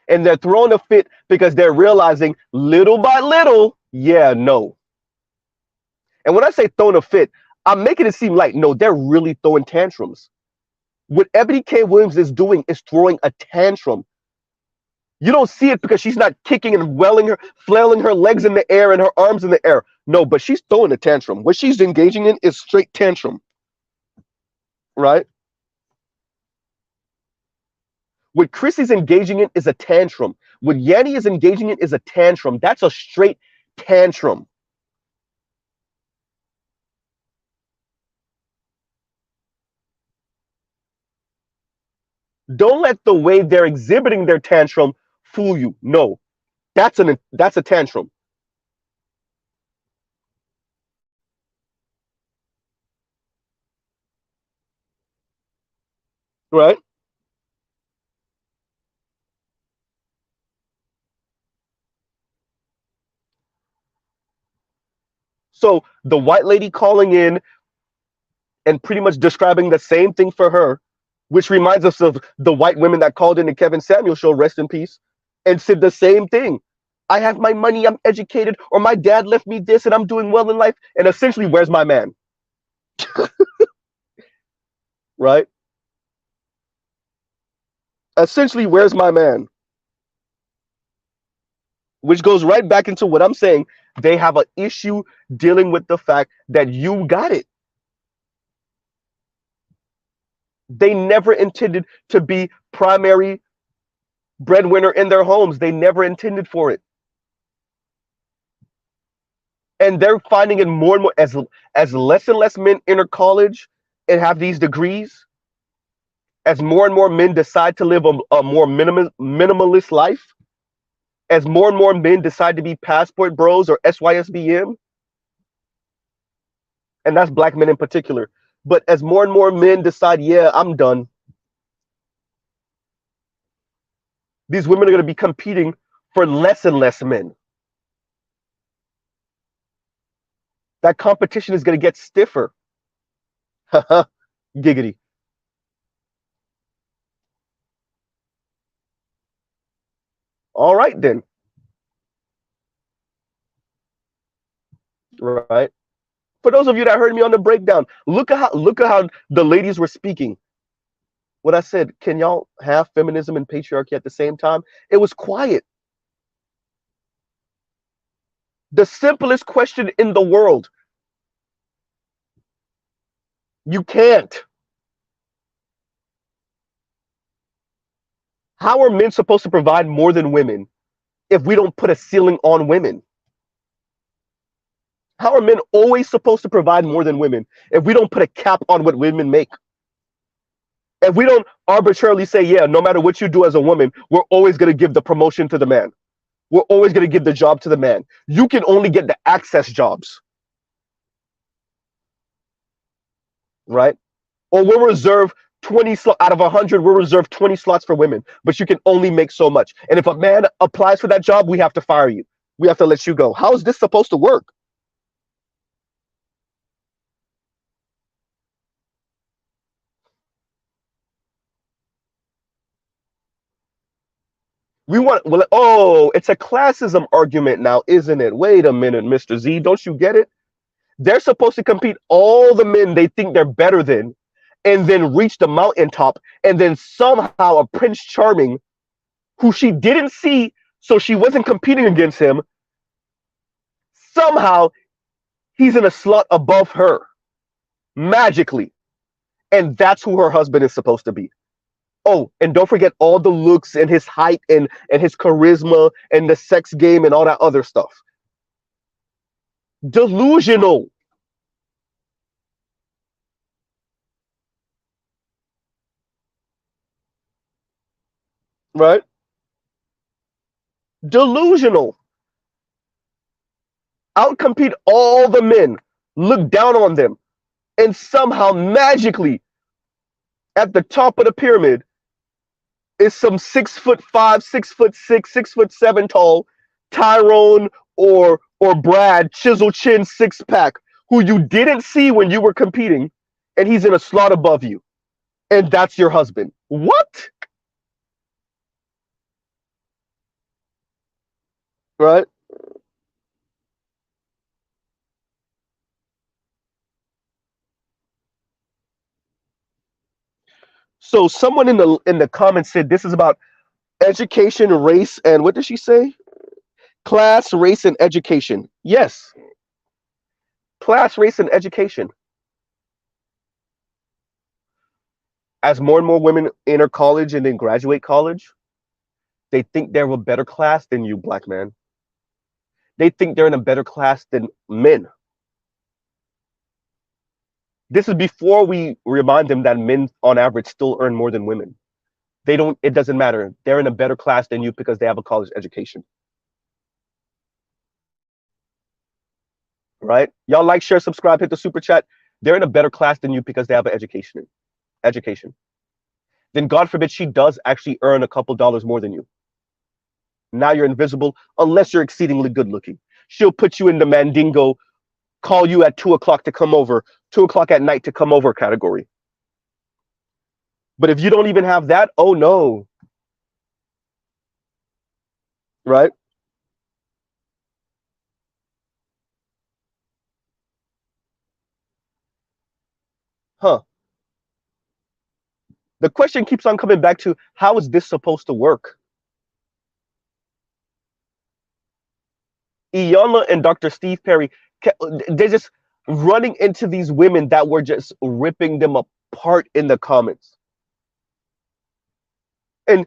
And they're throwing a fit because they're realizing little by little, yeah, no. And when I say throwing a fit, I'm making it seem like, no, they're really throwing tantrums. What Ebony K. Williams is doing is throwing a tantrum. You don't see it because she's not kicking and flailing her legs in the air and her arms in the air. No, but she's throwing a tantrum. What she's engaging in is straight tantrum. Right? What Chrissy's engaging in is a tantrum. What Yanni is engaging in is a tantrum. That's a straight tantrum. Don't let the way they're exhibiting their tantrum fool you. No, that's a tantrum. Right? So the white lady calling in and pretty much describing the same thing for her, which reminds us of the white women that called in the Kevin Samuel show, rest in peace, and said the same thing. I have my money, I'm educated, or my dad left me this and I'm doing well in life. And essentially, where's my man? Right? Essentially, where's my man? Which goes right back into what I'm saying. They have an issue dealing with the fact that you got it. They never intended to be primary breadwinner in their homes. They never intended for it. And they're finding it more and more as less and less men enter college and have these degrees, as more and more men decide to live a more minimalist life, as more and more men decide to be passport bros or SYSBM, and that's black men in particular. But as more and more men decide, yeah, I'm done, these women are going to be competing for less and less men. That competition is going to get stiffer. Giggity. All right, then. Right. For those of you that heard me on the breakdown, look at how the ladies were speaking. What I said, can y'all have feminism and patriarchy at the same time? It was quiet. The simplest question in the world. You can't. How are men supposed to provide more than women if we don't put a ceiling on women? How are men always supposed to provide more than women if we don't put a cap on what women make? If we don't arbitrarily say, yeah, no matter what you do as a woman, we're always going to give the promotion to the man. We're always going to give the job to the man. You can only get the access jobs. Right? Or we'll reserve 20 out of 100, we'll reserve 20 slots for women, but you can only make so much. And if a man applies for that job, we have to fire you. We have to let you go. How is this supposed to work? We want, well, oh, it's a classism argument now, isn't it? Wait a minute, Mr. Z, don't you get it? They're supposed to compete all the men they think they're better than, and then reach the mountaintop, and then somehow a Prince Charming, who she didn't see, so she wasn't competing against him, somehow he's in a slot above her, magically. And that's who her husband is supposed to be. Oh, and don't forget all the looks and his height and his charisma and the sex game and all that other stuff. Delusional, right? Delusional. Outcompete all the men, look down on them, and somehow magically at the top of the pyramid is some 6'5", 6'6", 6'7" tall Tyrone or Brad chisel chin six pack who you didn't see when you were competing, and he's in a slot above you, and that's your husband. What? Right? So someone in the comments said this is about education, race, and what did she say? Class, race, and education. Yes, class, race, and education. As more and more women enter college and then graduate college, they think they're of a better class than you, black man. They think they're in a better class than men. This is before we remind them that men, on average, still earn more than women. They don't. It doesn't matter. They're in a better class than you because they have a college education. Right? Y'all like, share, subscribe, hit the super chat. They're in a better class than you because they have an education. Education. Then God forbid she does actually earn a couple dollars more than you. Now you're invisible unless you're exceedingly good looking. She'll put you in the Mandingo, call you at 2 o'clock to come over, 2 o'clock at night to come over category. But if you don't even have that, oh no. Right? Huh. The question keeps on coming back to how is this supposed to work? Iyanla and Dr. Steve Perry, they're just running into these women that were just ripping them apart in the comments. And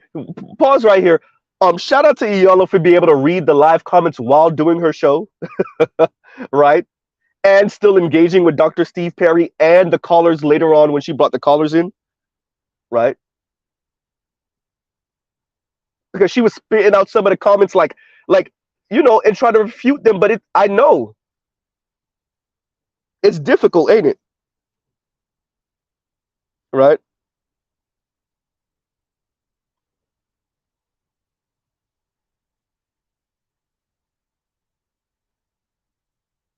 pause right here. Shout out to Iyanla for being able to read the live comments while doing her show, right? And still engaging with Dr. Steve Perry and the callers later on when she brought the callers in, right? Because she was spitting out some of the comments like and trying to refute them, but I know it's difficult, ain't it? Right?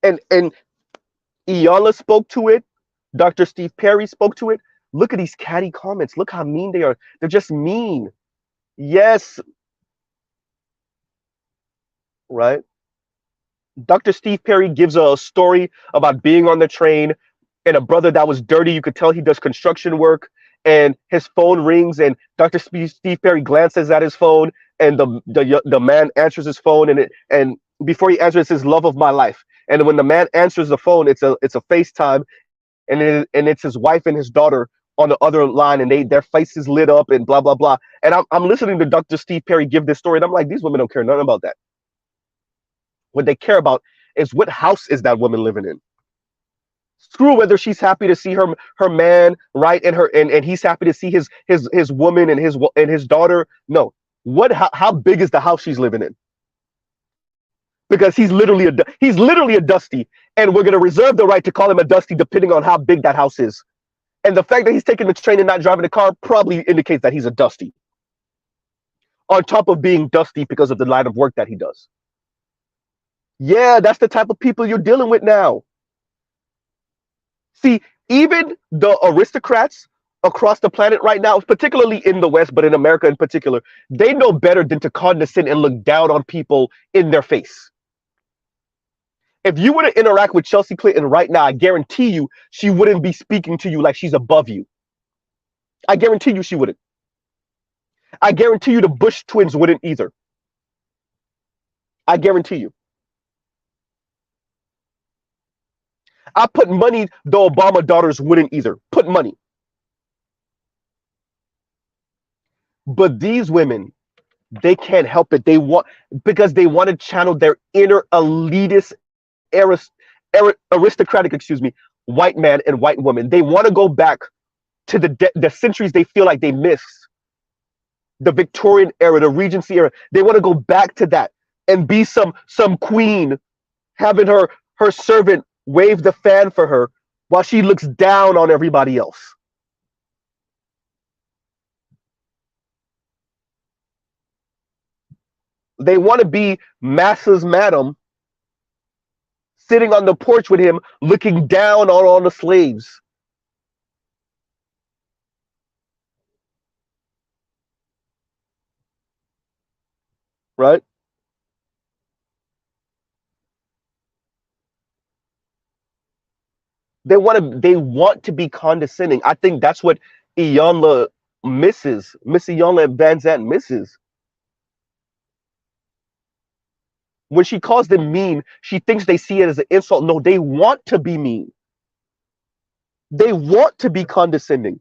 And Iyanla spoke to it. Dr. Steve Perry spoke to it. Look at these catty comments. Look how mean they are. They're just mean. Yes, right? Dr. Steve Perry gives a story about being on the train and a brother that was dirty. You could tell he does construction work, and his phone rings, and Dr. Steve Perry glances at his phone, and the man answers his phone, and before he answers, it says "love of my life." And when the man answers the phone, it's a FaceTime, and it's his wife and his daughter on the other line, and their faces lit up and blah blah blah. And I'm listening to Dr. Steve Perry give this story, and I'm like, these women don't care nothing about that. What they care about is what house is that woman living in. Screw whether she's happy to see her man, right, and he's happy to see his woman and his daughter. No, how big is the house she's living in? Because he's literally a dusty, and we're gonna reserve the right to call him a dusty depending on how big that house is. And the fact that he's taking the train and not driving the car probably indicates that he's a dusty. On top of being dusty because of the line of work that he does. Yeah, that's the type of people you're dealing with now. See, even the aristocrats across the planet right now, particularly in the West, but in America in particular, they know better than to condescend and look down on people in their face. If you were to interact with Chelsea Clinton right now, I guarantee you she wouldn't be speaking to you like she's above you. I guarantee you she wouldn't. I guarantee you the Bush twins wouldn't either. I guarantee you. I put money the Obama daughters wouldn't either. Put money. But these women, they can't help it. Because they want to channel their inner elitist aristocratic, excuse me, white man and white woman. They want to go back to the centuries they feel like they missed, the Victorian era, the Regency era. They want to go back to that and be some queen, having her servant wave the fan for her while she looks down on everybody else. They want to be Massa's madam, sitting on the porch with him, looking down on all the slaves. Right? They want to be condescending. I think that's what Iyanla misses. Miss Iyanla Van Zant misses. When she calls them mean, she thinks they see it as an insult. No, they want to be mean. They want to be condescending.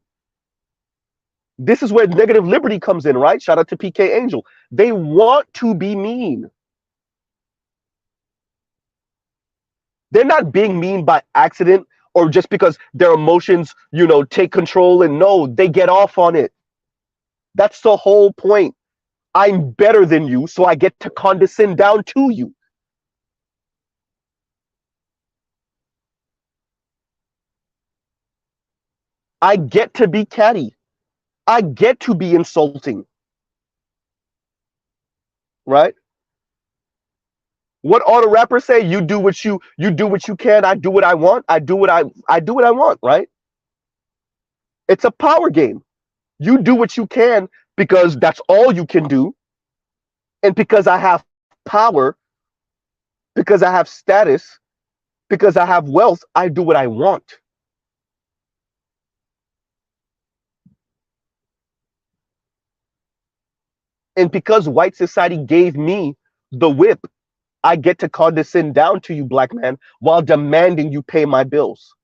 This is where negative liberty comes in, right? Shout out to PK Angel. They want to be mean. They're not being mean by accident or just because their emotions, take control, and no, they get off on it. That's the whole point. I'm better than you, so I get to condescend down to you. I get to be catty. I get to be insulting. Right? What all the rappers say, you do what you do what you can, I do what I want, I do what I want, right? It's a power game. You do what you can because that's all you can do. And because I have power, because I have status, because I have wealth, I do what I want. And because white society gave me the whip, I get to condescend down to you, black man, while demanding you pay my bills,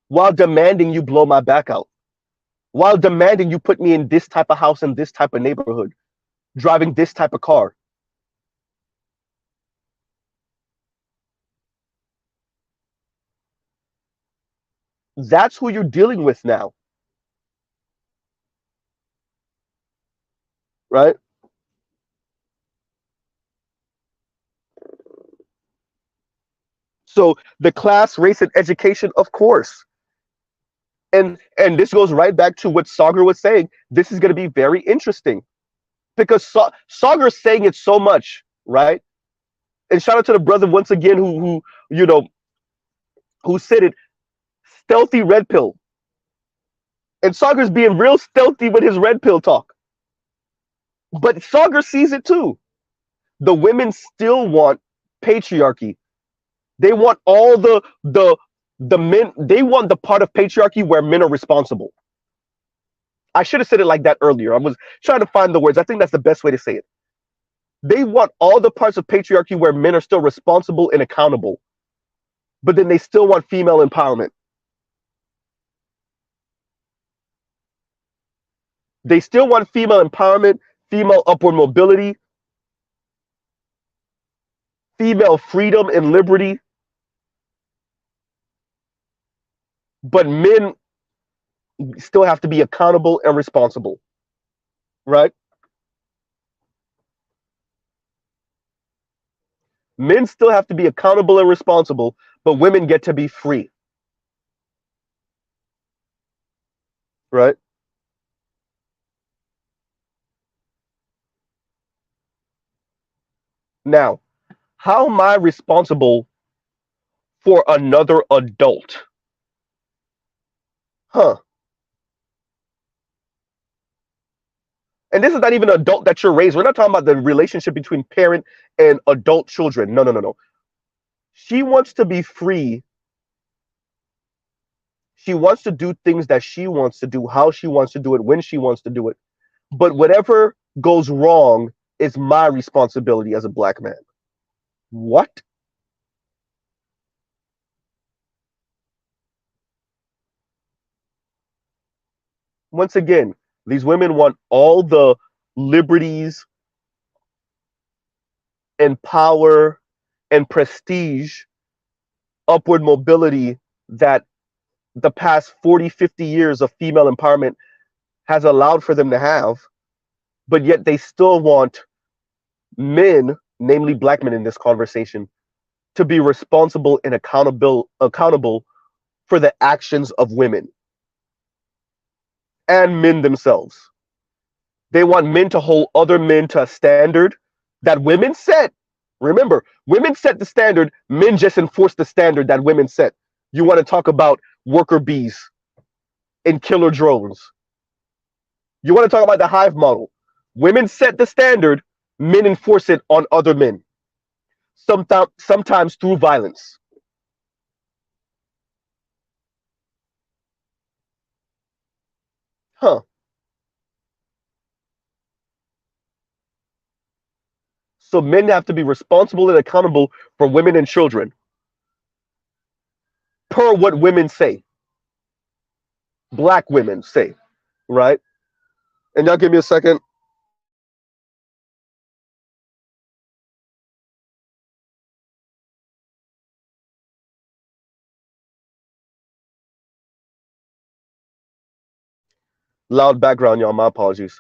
while demanding you blow my back out, while demanding you put me in this type of house in this type of neighborhood, driving this type of car. That's who you're dealing with now, right? So the class, race, and education, of course. And this goes right back to what Sagar was saying. This is going to be very interesting because Sagar's saying it so much, right? And shout out to the brother once again who said it, stealthy red pill. And Sagar's being real stealthy with his red pill talk. But Sagar sees it too. The women still want patriarchy. They want all the men. They want the part of patriarchy where men are responsible. I should have said it like that earlier. I was trying to find the words. I think that's the best way to say it. They want all the parts of patriarchy where men are still responsible and accountable, but then they still want female empowerment. They still want female empowerment, female upward mobility, female freedom and liberty, but men still have to be accountable and responsible, right? Men still have to be accountable and responsible, but women get to be free, right? Now, how am I responsible for another adult? Huh. And this is not even an adult that you're raised. We're not talking about the relationship between parent and adult children. No, no, no, no. She wants to be free. She wants to do things that she wants to do, how she wants to do it, when she wants to do it. But whatever goes wrong is my responsibility as a black man. What? Once again, these women want all the liberties and power and prestige upward mobility that the past 40, 50 years of female empowerment has allowed for them to have, but yet they still want men, namely black men in this conversation, to be responsible and accountable for the actions of women and men themselves. They want men to hold other men to a standard that women set. Remember, women set the standard, men just enforce the standard that women set. You want to talk about worker bees and killer drones. You want to talk about the hive model. Women set the standard, men enforce it on other men, sometimes through violence. Huh. So men have to be responsible and accountable for women and children, per what women say, black women say, right? And y'all give me a second. Loud background, y'all. My apologies.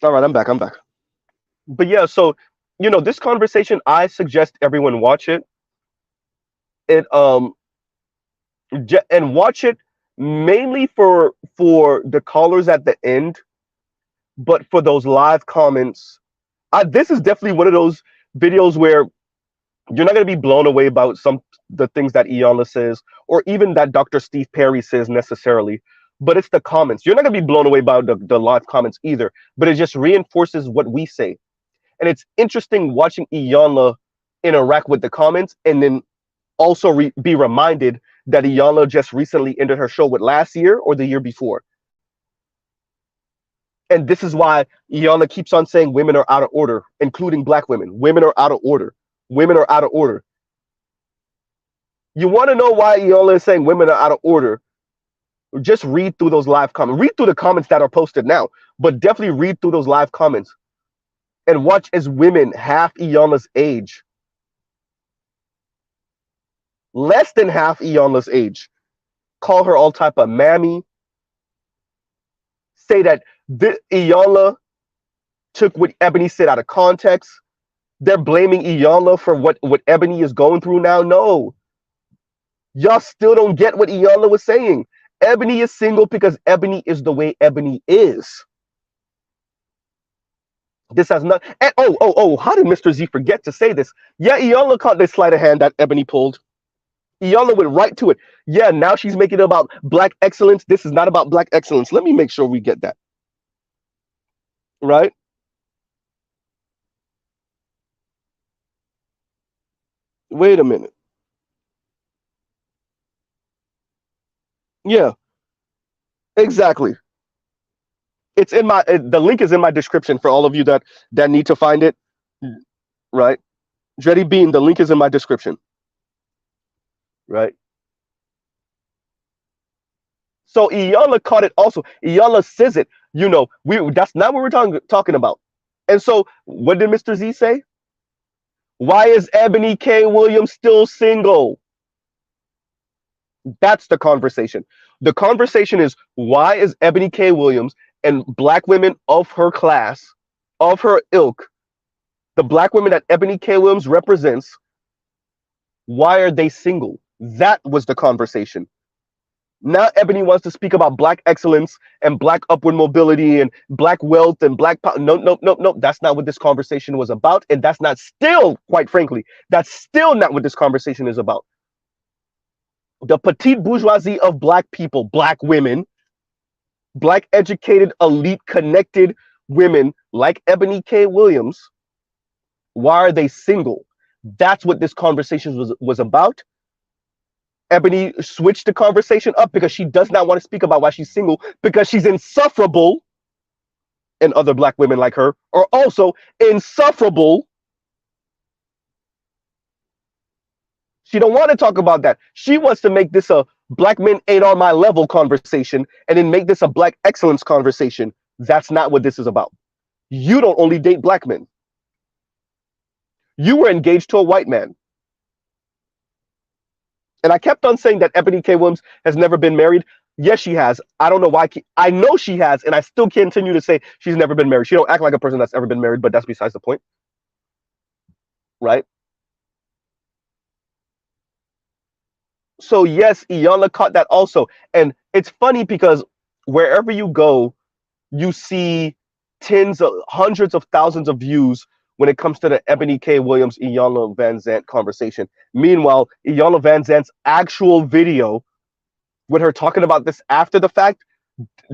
All right, I'm back. I'm back. But yeah, so this conversation, I suggest everyone watch it. It and watch it mainly for the callers at the end, but for those live comments. This is definitely one of those videos where you're not going to be blown away about some the things that Iyanla says, or even that Dr. Steve Perry says necessarily. But it's the comments. You're not going to be blown away by the live comments either. But it just reinforces what we say. And it's interesting watching Iyanla interact with the comments, and then also be reminded that Iyanla just recently ended her show with last year or the year before. And this is why Iyanla keeps on saying women are out of order, including black women. Women are out of order. Women are out of order. You want to know why Iyanla is saying women are out of order? Just read through those live comments. Read through the comments that are posted now, but definitely read through those live comments and watch as women half Iyanla's age, less than half Iyanla's age, call her all type of mammy, say that Iyanla took what Ebony said out of context. They're blaming Iyanla for what Ebony is going through now. No, y'all still don't get what Iyanla was saying. Ebony is single because Ebony is the way Ebony is. This has not. And how did Mr. Z forget to say this? Yeah, Iyanla caught this sleight of hand that Ebony pulled. Iyanla went right to it. Yeah, now she's making it about black excellence. This is not about black excellence. Let me make sure we get that. Right? Wait a minute. Yeah, exactly. It's in my the link is in my description for all of you that need to find it. Right? Dreddy Bean, the link is in my description. Right? So Iyanla caught it also. Iyanla says it. That's not what we're talking about. And so what did Mr. Z say? Why is Ebony K. Williams still single? That's the conversation. The conversation is, why is Ebony K. Williams and black women of her class, of her ilk, the black women that Ebony K. Williams represents, why are they single? That was the conversation. Now Ebony wants to speak about black excellence and black upward mobility and black wealth and black power. No, no, no, no. That's not what this conversation was about. And that's not still, quite frankly, that's still not what this conversation is about. The petite bourgeoisie of black people, black women, black educated, elite, connected women like Ebony K. Williams, why are they single? That's what this conversation was about. Ebony switched the conversation up because she does not want to speak about why she's single, because she's insufferable, and other black women like her are also insufferable She don't want to talk about that. She wants to make this a black men ain't on my level conversation and then make this a black excellence conversation. That's not what this is about. You don't only date black men. You were engaged to a white man. And I kept on saying that Ebony K. Williams has never been married. Yes, she has. I don't know why. I know she has, and I still continue to say she's never been married. She don't act like a person that's ever been married, but that's besides the point, right? So yes, Iyanla caught that also, and it's funny because wherever you go, you see tens of hundreds of thousands of views when it comes to the Ebony K. Williams Iyanla Van Zant conversation. Meanwhile, Iyanla Van Zant's actual video with her talking about this after the fact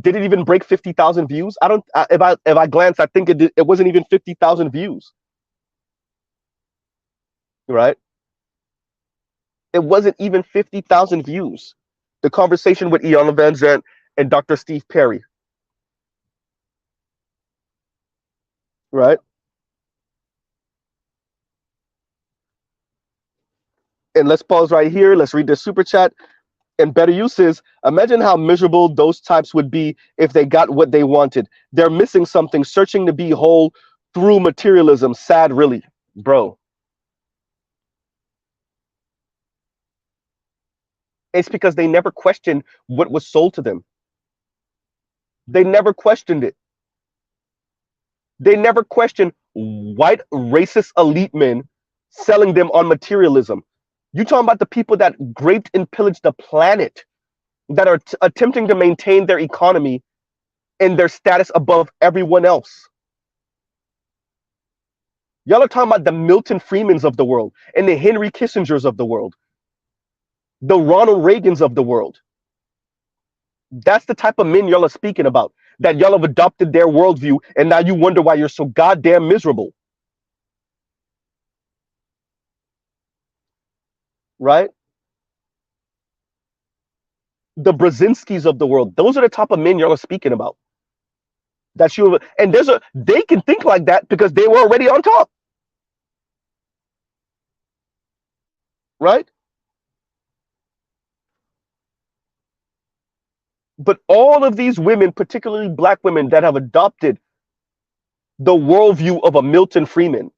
didn't even break 50,000 views. I don't. If I glance, I think it wasn't even 50,000 views. Right? It wasn't even 50,000 views. The conversation with Iyanla Van Zant and Dr. Steve Perry. Right? And let's pause right here. Let's read the super chat. And better use is, imagine how miserable those types would be if they got what they wanted. They're missing something, searching to be whole through materialism. Sad, really, bro. It's because they never questioned what was sold to them. They never questioned it. They never questioned white racist elite men selling them on materialism. You talking about the people that raped and pillaged the planet, that are attempting to maintain their economy and their status above everyone else. Y'all are talking about the Milton Freemans of the world and the Henry Kissingers of the world, the Ronald Reagans of the world. That's the type of men y'all are speaking about, that y'all have adopted their worldview, and now you wonder why you're so goddamn miserable. Right? The Brzezinskis of the world. Those are the type of men y'all are speaking about. That you and they can think like that because they were already on top. Right? But all of these women, particularly black women, that have adopted the worldview of a Milton Freeman,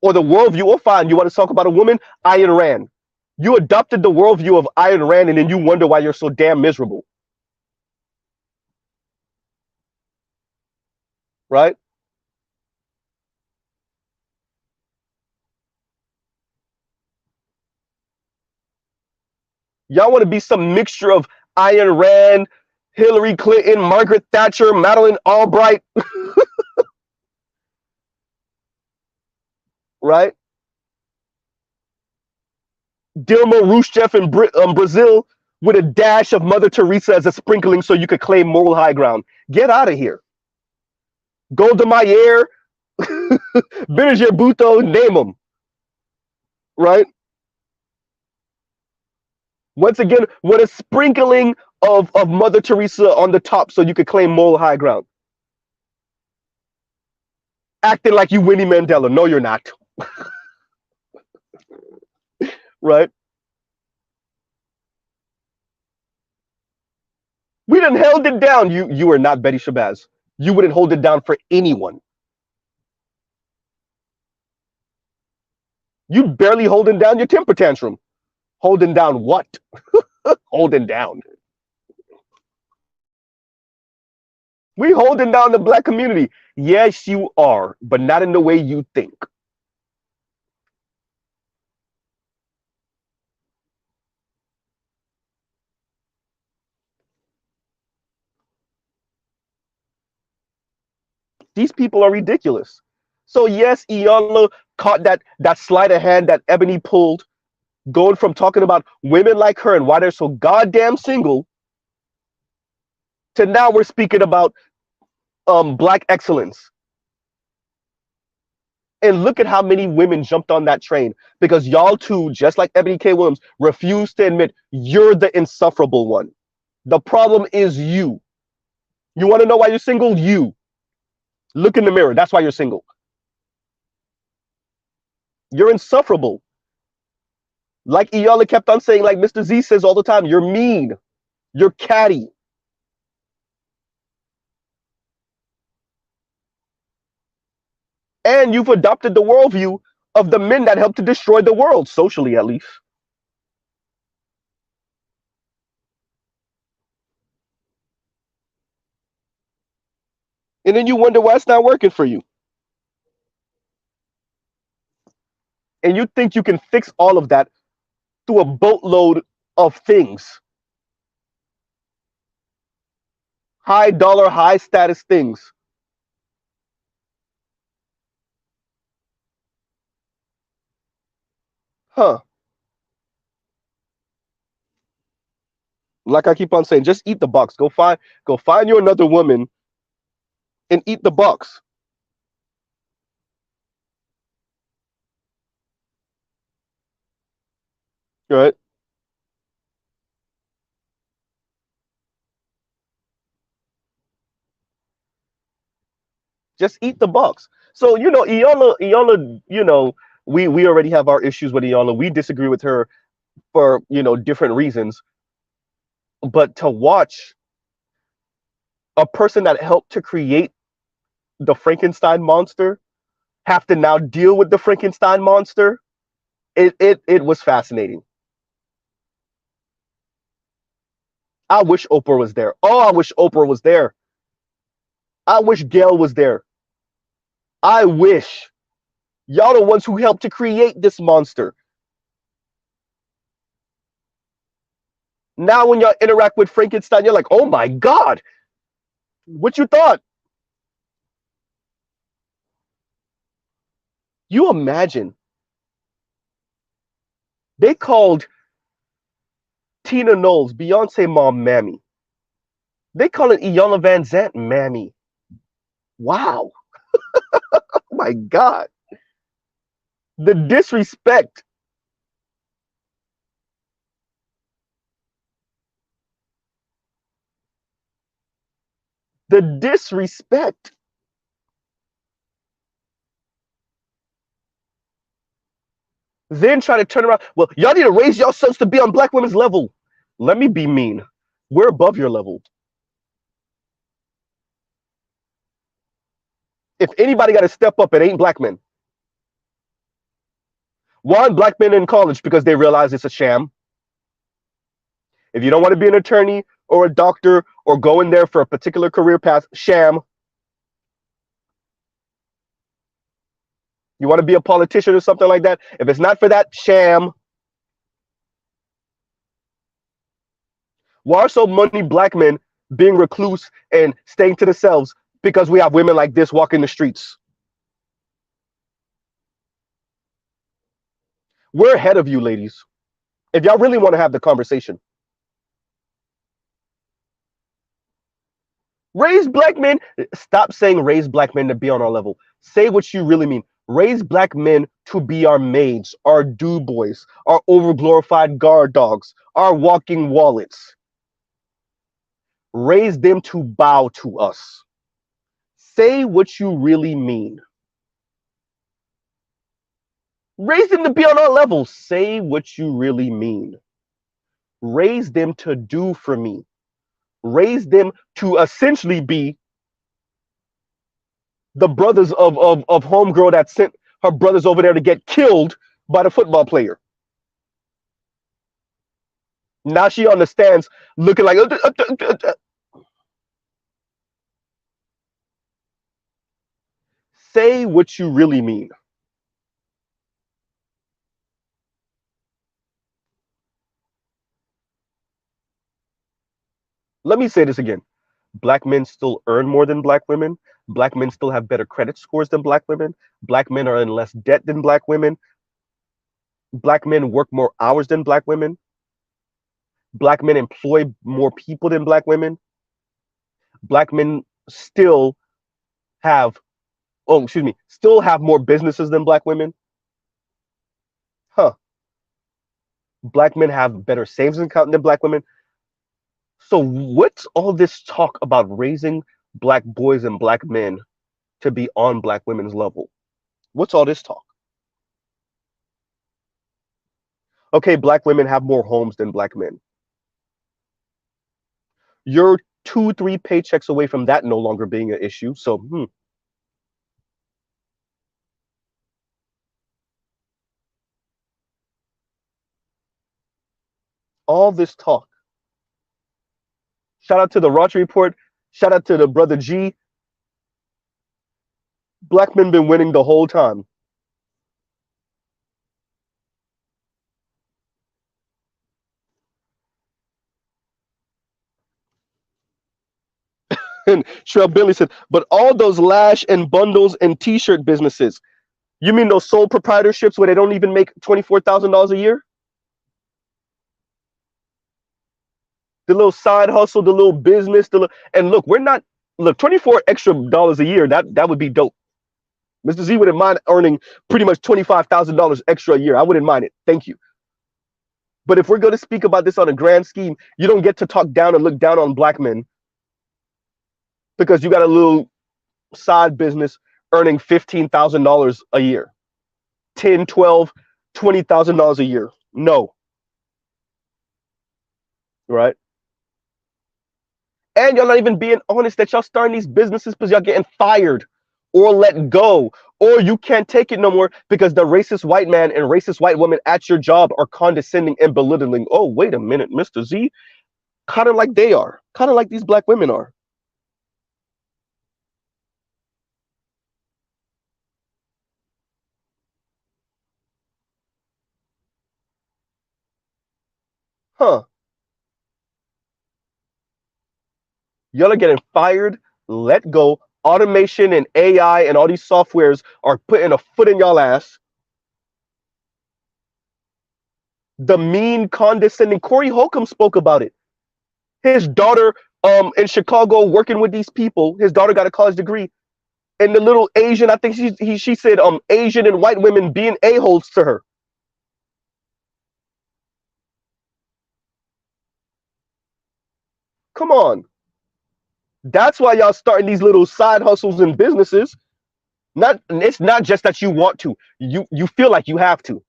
or the worldview, or fine, you want to talk about a woman, Ayn Rand. You adopted the worldview of Ayn Rand, and then you wonder why you're so damn miserable. Right? Y'all want to be some mixture of Ayn Rand, Hillary Clinton, Margaret Thatcher, Madeleine Albright. Right? Dilma Rousseff in Brazil, with a dash of Mother Teresa as a sprinkling so you could claim moral high ground. Get out of here. Golda Meir, Benazir Bhutto, name them. Right? Once again, with a sprinkling of Mother Teresa on the top so you could claim moral high ground. Acting like you Winnie Mandela. No, you're not. Right? We done held it down. You are not Betty Shabazz. You wouldn't hold it down for anyone. You barely holding down your temper tantrum. Holding down what? Holding down. We holding down the black community. Yes, you are, but not in the way you think. These people are ridiculous. So yes, Iyanla caught that sleight of hand that Ebony pulled, going from talking about women like her and why they're so goddamn single, to now we're speaking about black excellence. And look at how many women jumped on that train, because y'all too, just like Ebony K. Williams, refuse to admit you're the insufferable one. The problem is you. You want to know why you're single? You. Look in the mirror. That's why you're single. You're insufferable. Like Iyanla kept on saying, like Mr. Z says all the time, you're mean, you're catty, and you've adopted the worldview of the men that helped to destroy the world, socially at least. And then you wonder why it's not working for you. And you think you can fix all of that through a boatload of things, high dollar, high status things. Huh. Like I keep on saying, just eat the box. Go find you another woman and eat the box. Right? Just eat the box. So, Iyanla, we already have our issues with Iyanla. We disagree with her for, different reasons. But to watch a person that helped to create the Frankenstein monster have to now deal with the Frankenstein monster, it was fascinating. I wish Oprah was there. Oh, I wish Oprah was there. I wish Gail was there. I wish. Y'all the ones who helped to create this monster. Now when y'all interact with Frankenstein, you're like, oh my God, what you thought? You imagine they called Tina Knowles, Beyonce mom, Mammy. They call it Iyanla Van Zant, Mammy. Wow. Oh my God. The disrespect. The disrespect. Then try to turn around. Well, y'all need to raise yourselves to be on black women's level. Let me be mean. We're above your level. If anybody got to step up, it ain't black men. One, black men in college because they realize it's a sham. If you don't want to be an attorney or a doctor or go in there for a particular career path, sham. You want to be a politician or something like that? If it's not for that, sham. Why are so many black men being recluse and staying to themselves because we have women like this walking the streets? We're ahead of you, ladies. If y'all really want to have the conversation, raise black men. Stop saying raise black men to be on our level. Say what you really mean. Raise black men to be our maids, our do boys, our overglorified guard dogs, our walking wallets. Raise them to bow to us. Say what you really mean. Raise them to be on our level. Say what you really mean. Raise them to do for me. Raise them to essentially be the brothers of homegirl that sent her brothers over there to get killed by the football player. Now she understands, looking like say what you really mean. Let me say this again. Black men still earn more than black women. Black men still have better credit scores than black women. Black men are in less debt than black women. Black men work more hours than black women. Black men employ more people than black women. Black men still have, oh, excuse me, still have more businesses than black women. Huh. Black men have better savings account than black women. So what's all this talk about raising black boys and black men to be on black women's level? What's all this talk? Okay, black women have more homes than black men. You're two, three paychecks away from that no longer being an issue. So, all this talk. Shout out to the Raunchy Report. Shout out to the brother G. Black men been winning the whole time. And Shrell Billy said, but all those lash and bundles and T-shirt businesses. You mean those sole proprietorships where they don't even make $24,000 a year? The little side hustle, the little business, and look, we're not look 24 extra dollars a year. That would be dope. Mr. Z wouldn't mind earning pretty much $25,000 extra a year. I wouldn't mind it. Thank you. But if we're going to speak about this on a grand scheme, you don't get to talk down and look down on black men because you got a little side business earning $15,000 a year, 10, 12, $20,000 a year. No, right? And y'all not even being honest that y'all starting these businesses because y'all getting fired or let go, or you can't take it no more because the racist white man and racist white woman at your job are condescending and belittling. Oh, wait a minute, Mr. Z, kind of like they are, kind of like these black women are. Huh. Y'all are getting fired, let go. Automation and AI and all these softwares are putting a foot in y'all ass. The mean, condescending Corey Holcomb spoke about it. His daughter, in Chicago, working with these people. His daughter got a college degree, and the little Asian, I think she said, Asian and white women being a-holes to her. Come on, that's why y'all starting these little side hustles and businesses. Not, it's not just that you want to. You feel like you have to.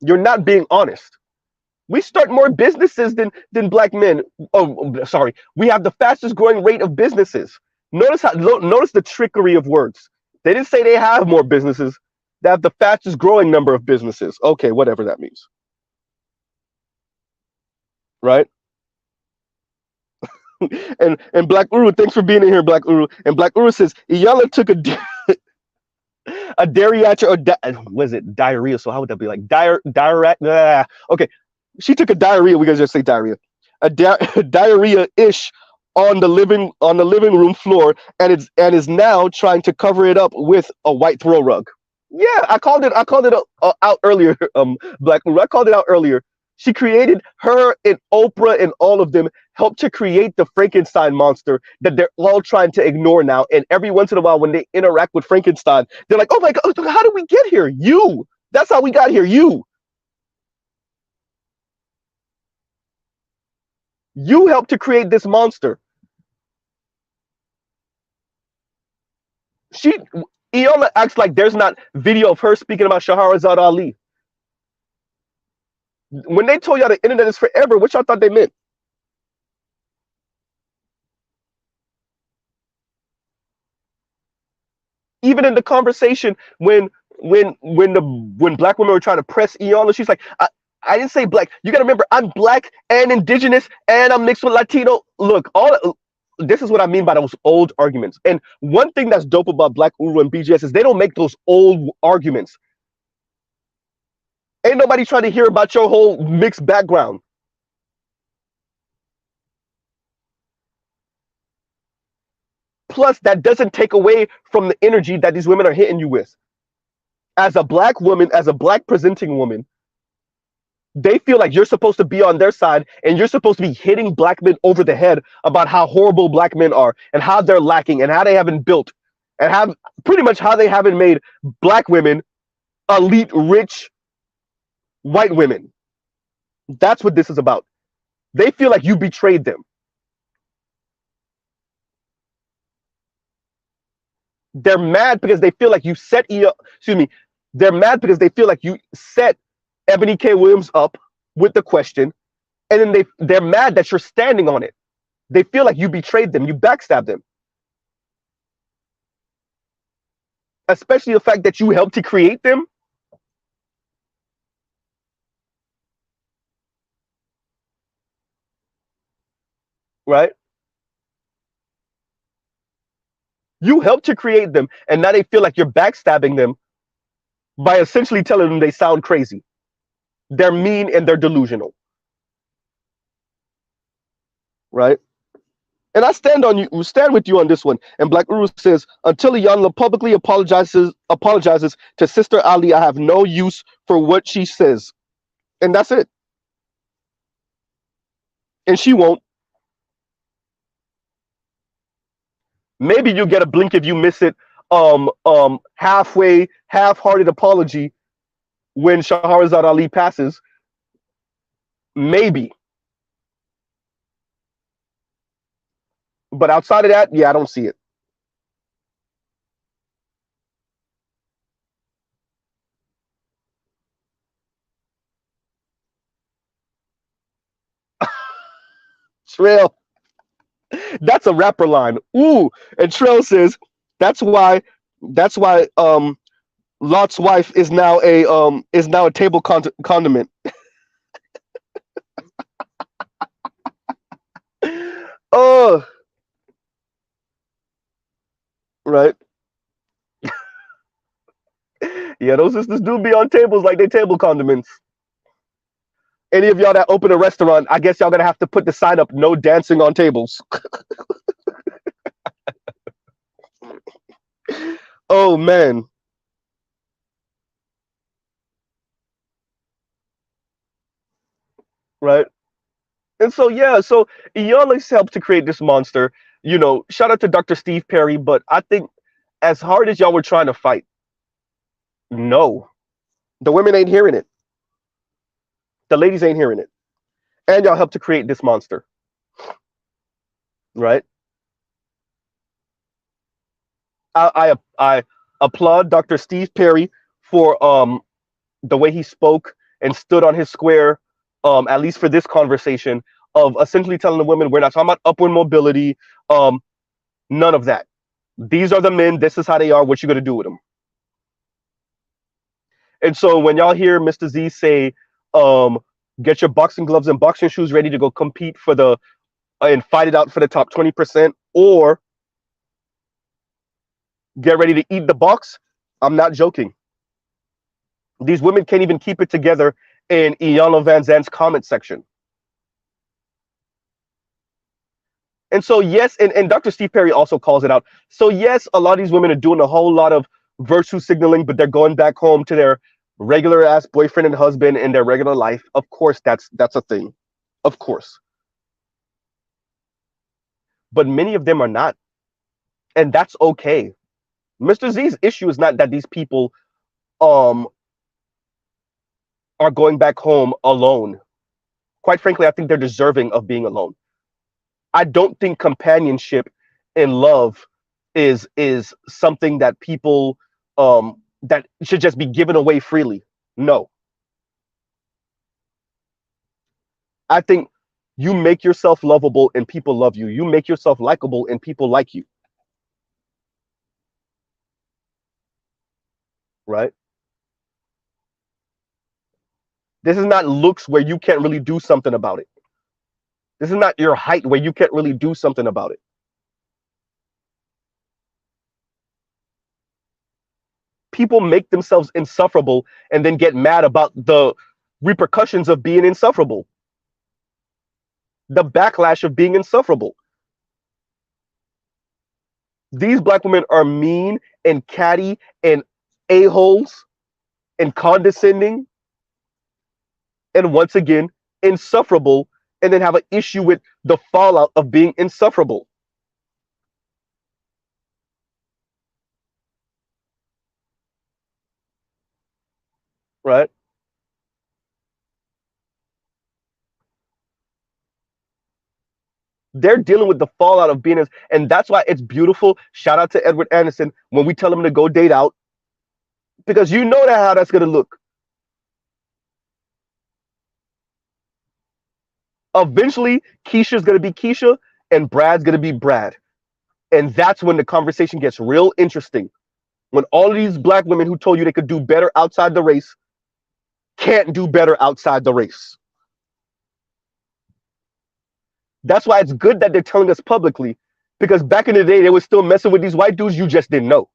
You're not being honest. We start more businesses than black men. Oh, sorry. We have the fastest growing rate of businesses. Notice the trickery of words. They didn't say they have more businesses. They have the fastest growing number of businesses. Okay, whatever that means. Right? And Black Uru, thanks for being in here, Black Uru. And Black Uru says Iyala took a dairy or was it diarrhea? So how would that be like diarrhea? Okay, she took a diarrhea. We gotta just say diarrhea. Diarrhea ish on the living room floor, and is now trying to cover it up with a white throw rug. Yeah, I called it out earlier. Black, I called it out earlier. She created her and Oprah and all of them helped to create the Frankenstein monster that they're all trying to ignore now. And every once in a while, when they interact with Frankenstein, they're like, "Oh my God, how did we get here? You. That's how we got here. You helped to create this monster." She Iona acts like there's not video of her speaking about Shahrazad Ali. When they told y'all the internet is forever, what y'all thought they meant? Even in the conversation when black women were trying to press Iona, she's like, I didn't say black. You got to remember, I'm black and indigenous and I'm mixed with Latino. Look, all this is what I mean by those old arguments. And one thing that's dope about Black Uru and BGS is they don't make those old arguments. Ain't nobody trying to hear about your whole mixed background. Plus, that doesn't take away from the energy that these women are hitting you with. As a black woman, as a black presenting woman, they feel like you're supposed to be on their side and you're supposed to be hitting black men over the head about how horrible black men are and how they're lacking and how they haven't built and have pretty much how they haven't made black women elite, rich white women. That's what this is about. They feel like you betrayed them. They're mad because they feel like you set excuse me, They're mad because they feel like you set Ebony K. Williams up with the question, and then they're mad that you're standing on it. They feel like you betrayed them, you backstabbed them. Especially the fact that you helped to create them. Right? You helped to create them, and now they feel like you're backstabbing them by essentially telling them they sound crazy. They're mean and they're delusional. Right? And I stand with you on this one. And Black Uru says, until Iyanla publicly apologizes to Sister Ali, I have no use for what she says. And that's it. And she won't. Maybe you get a blink if you miss it, half-hearted apology when Shahrazad Ali passes. Maybe. But outside of that, yeah, I don't see it. Trail. That's a rapper line. Ooh. And Trail says, that's why Lot's wife is now a table condiment. Oh, right. Yeah, those sisters do be on tables like they table condiments. Any of y'all that open a restaurant, I guess y'all gonna have to put the sign up: no dancing on tables. Oh man. Right. And so yeah, so Iyanla's helped to create this monster. Shout out to Dr. Steve Perry, but I think as hard as y'all were trying to fight, no, the women ain't hearing it. The ladies ain't hearing it, and y'all helped to create this monster, right? I applaud Dr. Steve Perry for the way he spoke and stood on his square, at least for this conversation, of essentially telling the women we're not talking about upward mobility, none of that. These are the men. This is how they are. What you gonna do with them? And so when y'all hear Mr. Z say, "Get your boxing gloves and boxing shoes ready to go compete for the and fight it out for the top 20%, or get ready to eat the box," I'm not joking. These women can't even keep it together in Iyanla Vanzant's comment section. And so, yes, and Dr. Steve Perry also calls it out. So, yes, a lot of these women are doing a whole lot of virtue signaling, but they're going back home to their regular ass boyfriend and husband in their regular life. Of course, that's a thing. Of course. But many of them are not. And that's okay. Mr. Z's issue is not that these people are going back home alone. Quite frankly, I think they're deserving of being alone. I don't think companionship and love is something that people that should just be given away freely. No. I think you make yourself lovable and people love you. You make yourself likable and people like you. Right? This is not looks where you can't really do something about it. This is not your height where you can't really do something about it. People make themselves insufferable and then get mad about the repercussions of being insufferable. The backlash of being insufferable. These black women are mean and catty and a-holes and condescending and once again insufferable, and then have an issue with the fallout of being insufferable. Right? They're dealing with the fallout of being, and that's why it's beautiful. Shout out to Edward Anderson when we tell him to go date out. because you know that how that's gonna look. Eventually, Keisha's gonna be Keisha, and Brad's gonna be Brad, and that's when the conversation gets real interesting. When all of these black women who told you they could do better outside the race can't do better outside the race. That's why it's good that they're telling us publicly, because back in the day they were still messing with these white dudes. You just didn't know.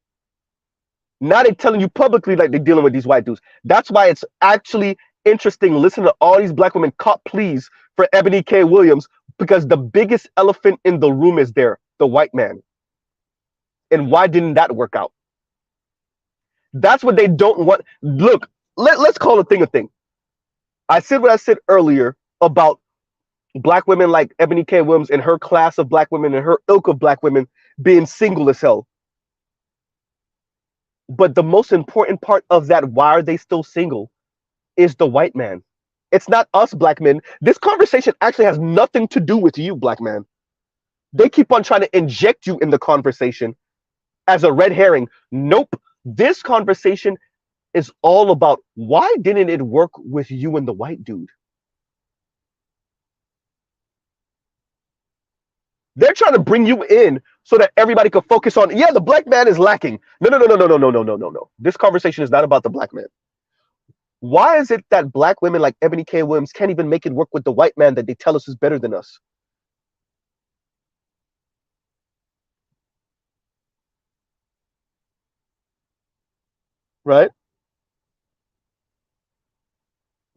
Now they're telling you publicly like they're dealing with these white dudes. That's why it's actually interesting listening to all these black women cop pleas for Ebony K. Williams, because the biggest elephant in the room is there, the white man. And why didn't that work out? That's what they don't want. Look, let's call a thing a thing. I said what I said earlier about black women like Ebony K. Williams and her class of black women and her ilk of black women being single as hell. But the most important part of that, why are they still single, is the white man. It's not us black men. This conversation actually has nothing to do with you, black man. They keep on trying to inject you in the conversation as a red herring. Nope. This conversation is all about why didn't it work with you and the white dude? They're trying to bring you in so that everybody can focus on, yeah, the black man is lacking. No, no, no, no, no, no, no, no, no, no, no. This conversation is not about the black man. Why is it that black women like Ebony K. Williams can't even make it work with the white man that they tell us is better than us? Right?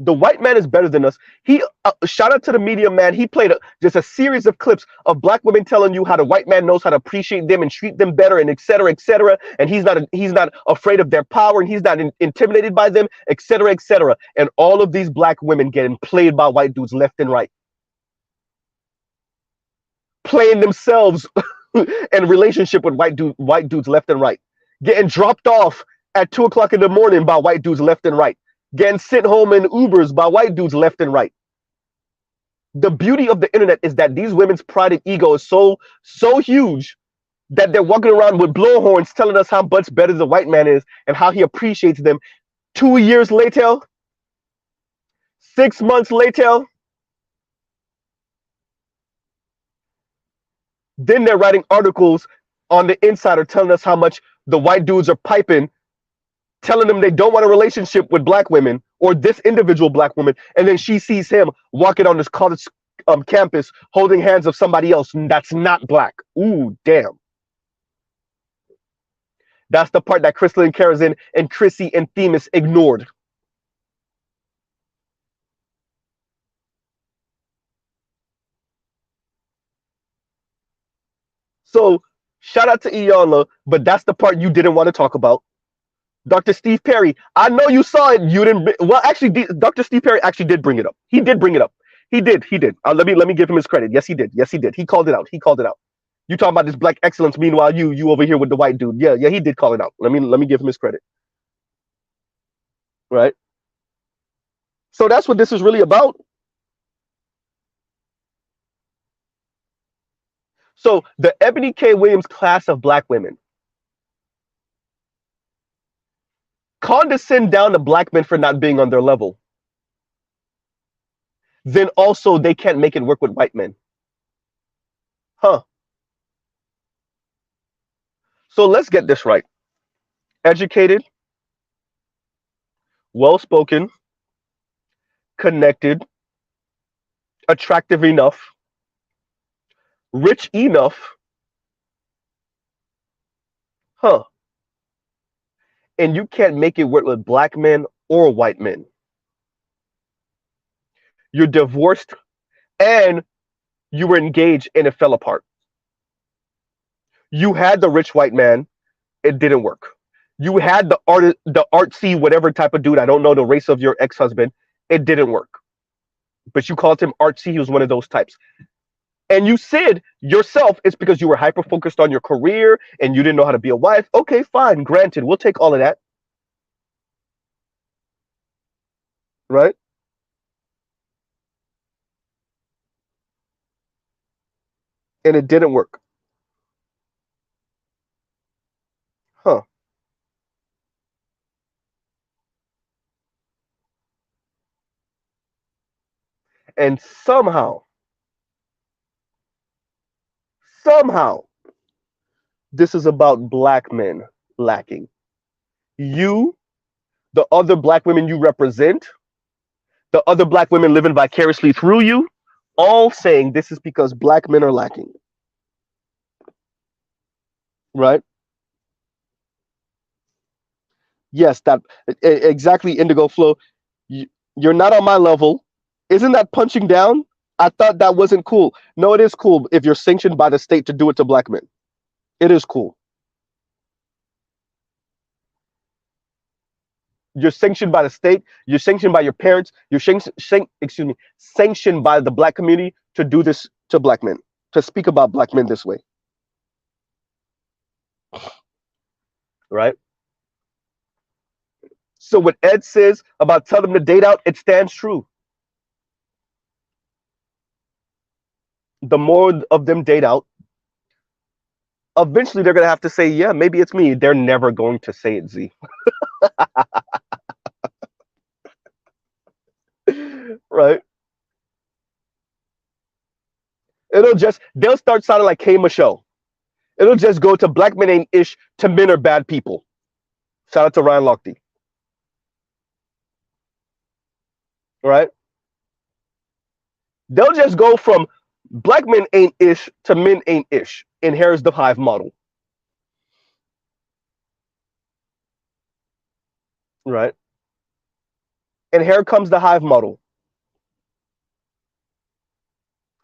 The white man is better than us. He shout out to the media man. He played just a series of clips of black women telling you how the white man knows how to appreciate them and treat them better, and et cetera, et cetera. And he's not afraid of their power, and he's not intimidated by them, et cetera, et cetera. And all of these black women getting played by white dudes left and right, playing themselves in relationship with white dudes left and right, getting dropped off at 2 o'clock in the morning by white dudes left and right, getting sent home in Ubers by white dudes left and right. The beauty of the internet is that these women's pride and ego is so huge that they're walking around with blowhorns telling us how much better the white man is and how he appreciates them. 2 years later, 6 months later, then they're writing articles on the Insider telling us how much the white dudes are piping, telling them they don't want a relationship with black women or this individual black woman, and then she sees him walking on this college campus holding hands of somebody else that's not black. Ooh, damn. That's the part that Crystal and Karazin and Chrissy and Themis ignored. So shout out to Iyanla, but that's the part you didn't want to talk about. Dr. Steve Perry, I know you saw it. You didn't. Well, actually, Dr. Steve Perry actually did bring it up. He did bring it up. He did. He did. Let me give him his credit. Yes, he did. Yes, he did. He called it out. He called it out. You talking about this black excellence? Meanwhile, you over here with the white dude. Yeah, yeah, he did call it out. Let me give him his credit. Right. So that's what this is really about. So the Ebony K. Williams class of black women condescend down to black men for not being on their level. Then also they can't make it work with white men. Huh. So let's get this right. Educated, well spoken, connected, attractive enough, rich enough. Huh. And you can't make it work with black men or white men. You're divorced and you were engaged and it fell apart. You had the rich white man, it didn't work. You had the artsy whatever type of dude, I don't know the race of your ex-husband, it didn't work. But you called him artsy, he was one of those types. And you said yourself it's because you were hyper focused on your career and you didn't know how to be a wife. Okay, fine, granted, we'll take all of that. Right? And it didn't work. Huh. And somehow, this is about black men lacking. You, the other black women you represent, the other black women living vicariously through you, all saying this is because black men are lacking. Right? Yes, that exactly, Indigo Flow. You're not on my level. Isn't that punching down? I thought that wasn't cool. No, it is cool if you're sanctioned by the state to do it to black men. It is cool. You're sanctioned by the state. You're sanctioned by your parents. You're sanctioned by the black community to do this to black men, to speak about black men this way, right? So what Ed says about tell them to date out, it stands true. The more of them date out, eventually they're gonna have to say, yeah, maybe it's me. They're never going to say it, Z. Right? They'll start sounding like K Michelle. It'll just go to black men ain't ish to men are bad people. Shout out to Ryan Lochte. Right? They'll just go from black men ain't ish to men ain't ish. And here's the hive model. Right? And here comes the hive model.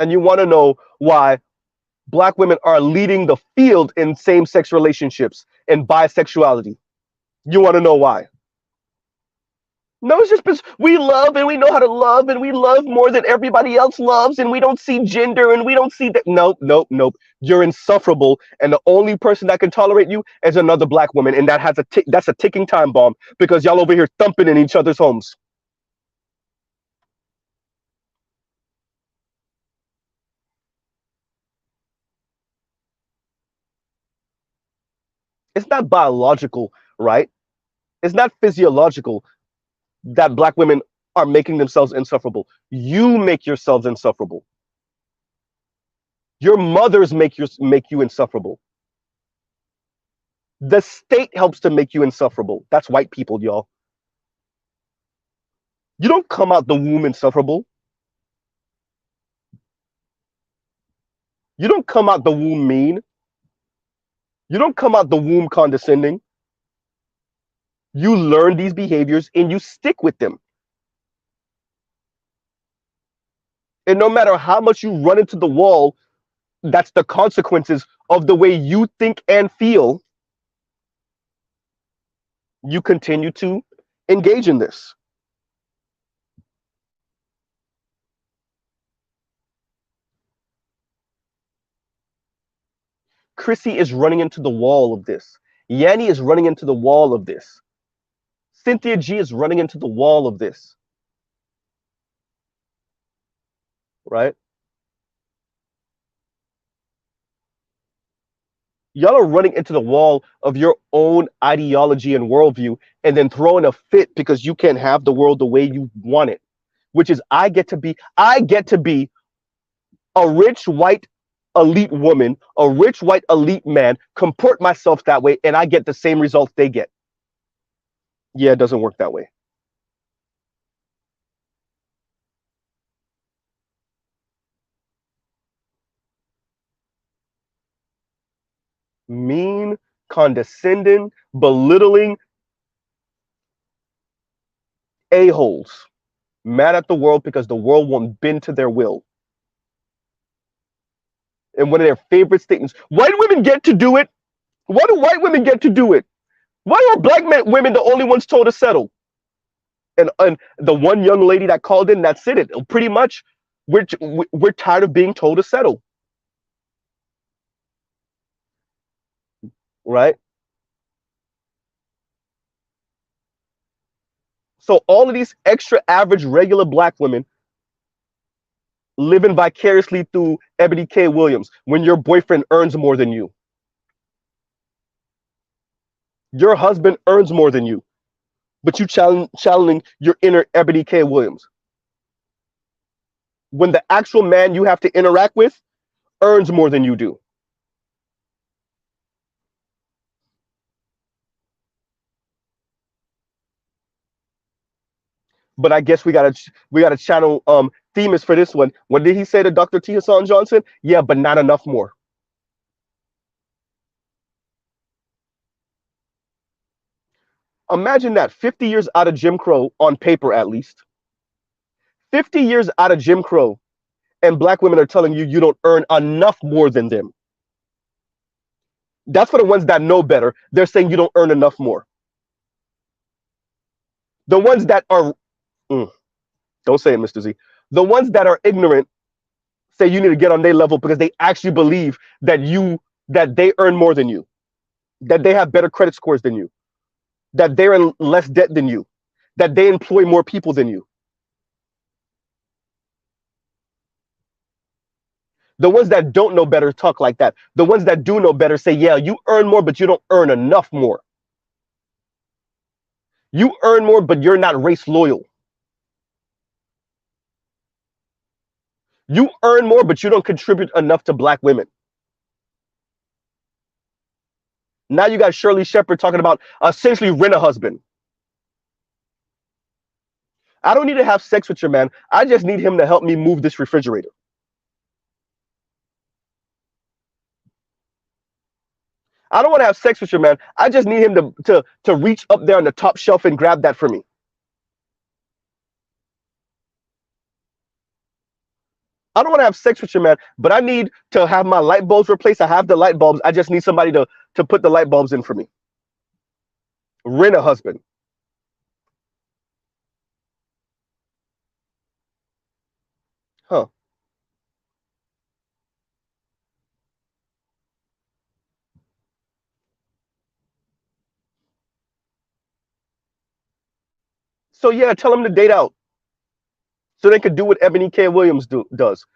And you want to know why black women are leading the field in same-sex relationships and bisexuality. You want to know why? No, it's just because we love and we know how to love and we love more than everybody else loves and we don't see gender and we don't see that. Nope, nope, nope. You're insufferable, and the only person that can tolerate you is another black woman, and that's a ticking time bomb because y'all over here thumping in each other's homes. It's not biological, right? It's not physiological that black women are making themselves insufferable. You make yourselves insufferable. Your mothers make you insufferable. The state helps to make you insufferable. That's white people, y'all. You don't come out the womb insufferable. You don't come out the womb mean. You don't come out the womb condescending. You learn these behaviors and you stick with them. And no matter how much you run into the wall, that's the consequences of the way you think and feel. You continue to engage in this. Chrissy is running into the wall of this. Yanni is running into the wall of this. Cynthia G is running into the wall of this. Right? Y'all are running into the wall of your own ideology and worldview and then throwing a fit because you can't have the world the way you want it, which is I get to be a rich white elite woman, a rich white elite man, comport myself that way, and I get the same results they get. Yeah, it doesn't work that way. Mean, condescending, belittling a-holes, mad at the world because the world won't bend to their will. And one of their favorite statements, white women get to do it. Why do white women get to do it? Why are black women the only ones told to settle? And the one young lady that called in, that said it. Pretty much, we're tired of being told to settle, right? So all of these extra average regular black women living vicariously through Ebony K. Williams when your boyfriend earns more than you. Your husband earns more than you, but you challenging your inner Ebony K. Williams. when the actual man you have to interact with earns more than you do. But I guess we gotta channel Themis for this one. What did he say to Dr. T. Hassan Johnson? Yeah, but not enough more. Imagine that 50 years out of Jim Crow, on paper at least. 50 years out of Jim Crow, and black women are telling you you don't earn enough more than them. That's for the ones that know better. They're saying you don't earn enough more. The ones that are, don't say it, Mr. Z. The ones that are ignorant say you need to get on their level because they actually believe that they earn more than you, that they have better credit scores than you, that they're in less debt than you, that they employ more people than you. The ones that don't know better talk like that. The ones that do know better say, yeah, you earn more, but you don't earn enough more. You earn more, but you're not race loyal. You earn more, but you don't contribute enough to black women. Now you got Shirley Shepard talking about essentially rent a husband. I don't need to have sex with your man. I just need him to help me move this refrigerator. I don't want to have sex with your man. I just need him to reach up there on the top shelf and grab that for me. I don't want to have sex with your man, but I need to have my light bulbs replaced. I have the light bulbs. I just need somebody to put the light bulbs in for me. Rent a husband. Huh. So yeah, tell them to date out so they could do what Ebony K. Williams does.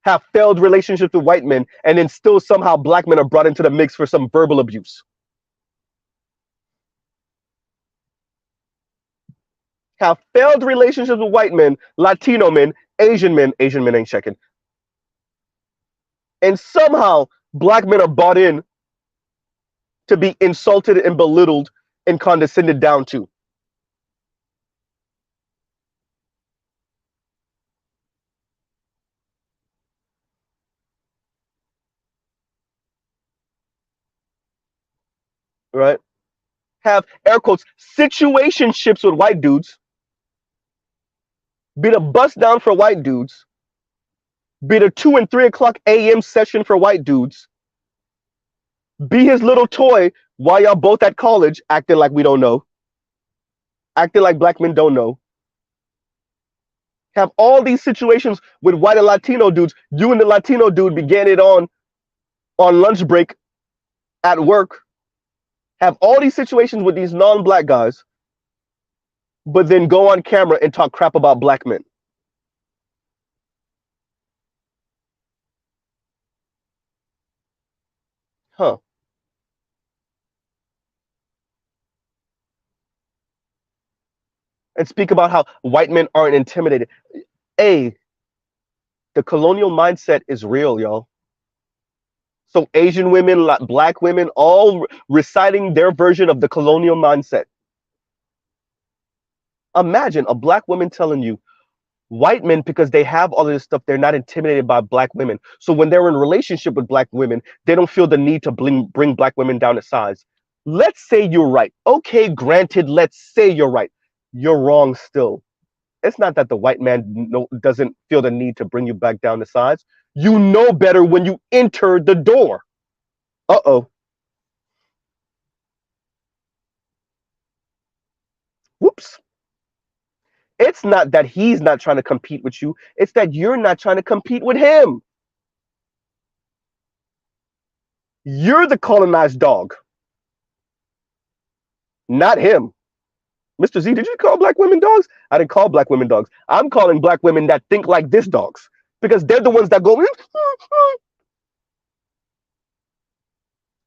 Have failed relationships with white men, and then still somehow black men are brought into the mix for some verbal abuse. Have failed relationships with white men, Latino men, Asian men ain't checking. And somehow black men are bought in to be insulted and belittled and condescended down to. Right? Have air quotes situationships with white dudes, be the bust down for white dudes, be the 2 and 3 o'clock a.m. session for white dudes, be his little toy while y'all both at college acting like we don't know, acting like black men don't know. Have all these situations with white and Latino dudes. You and the Latino dude began it on lunch break at work. Have all these situations with these non-black guys, but then go on camera and talk crap about black men. Huh. And speak about how white men aren't intimidated. Hey, the colonial mindset is real, y'all. So Asian women, black women, all reciting their version of the colonial mindset. Imagine a black woman telling you, white men, because they have all of this stuff, they're not intimidated by black women. So when they're in a relationship with black women, they don't feel the need to bring black women down to size. Let's say you're right. Okay, granted, let's say you're right. You're wrong still. It's not that the white man doesn't feel the need to bring you back down to size. You know better when you enter the door. Uh-oh. Whoops. It's not that he's not trying to compete with you. It's that you're not trying to compete with him. You're the colonized dog, not him. Mr. Z, did you call black women dogs? I didn't call black women dogs. I'm calling black women that think like this dogs because they're the ones that go.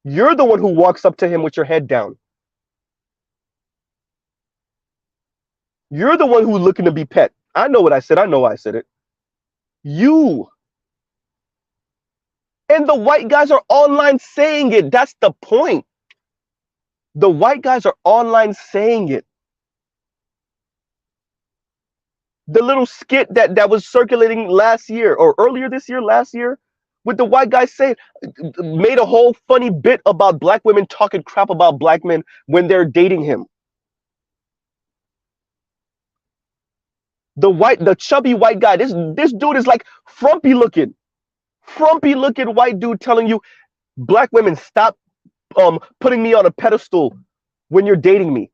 You're the one who walks up to him with your head down. You're the one who's looking to be pet. I know what I said. I know why I said it. You. And the white guys are online saying it. That's the point. The white guys are online saying it. The little skit that was circulating last year or earlier this year, last year, with the white guys saying, made a whole funny bit about black women talking crap about black men when they're dating him. The chubby white guy, this dude is like frumpy looking white dude telling you black women stop putting me on a pedestal when you're dating me.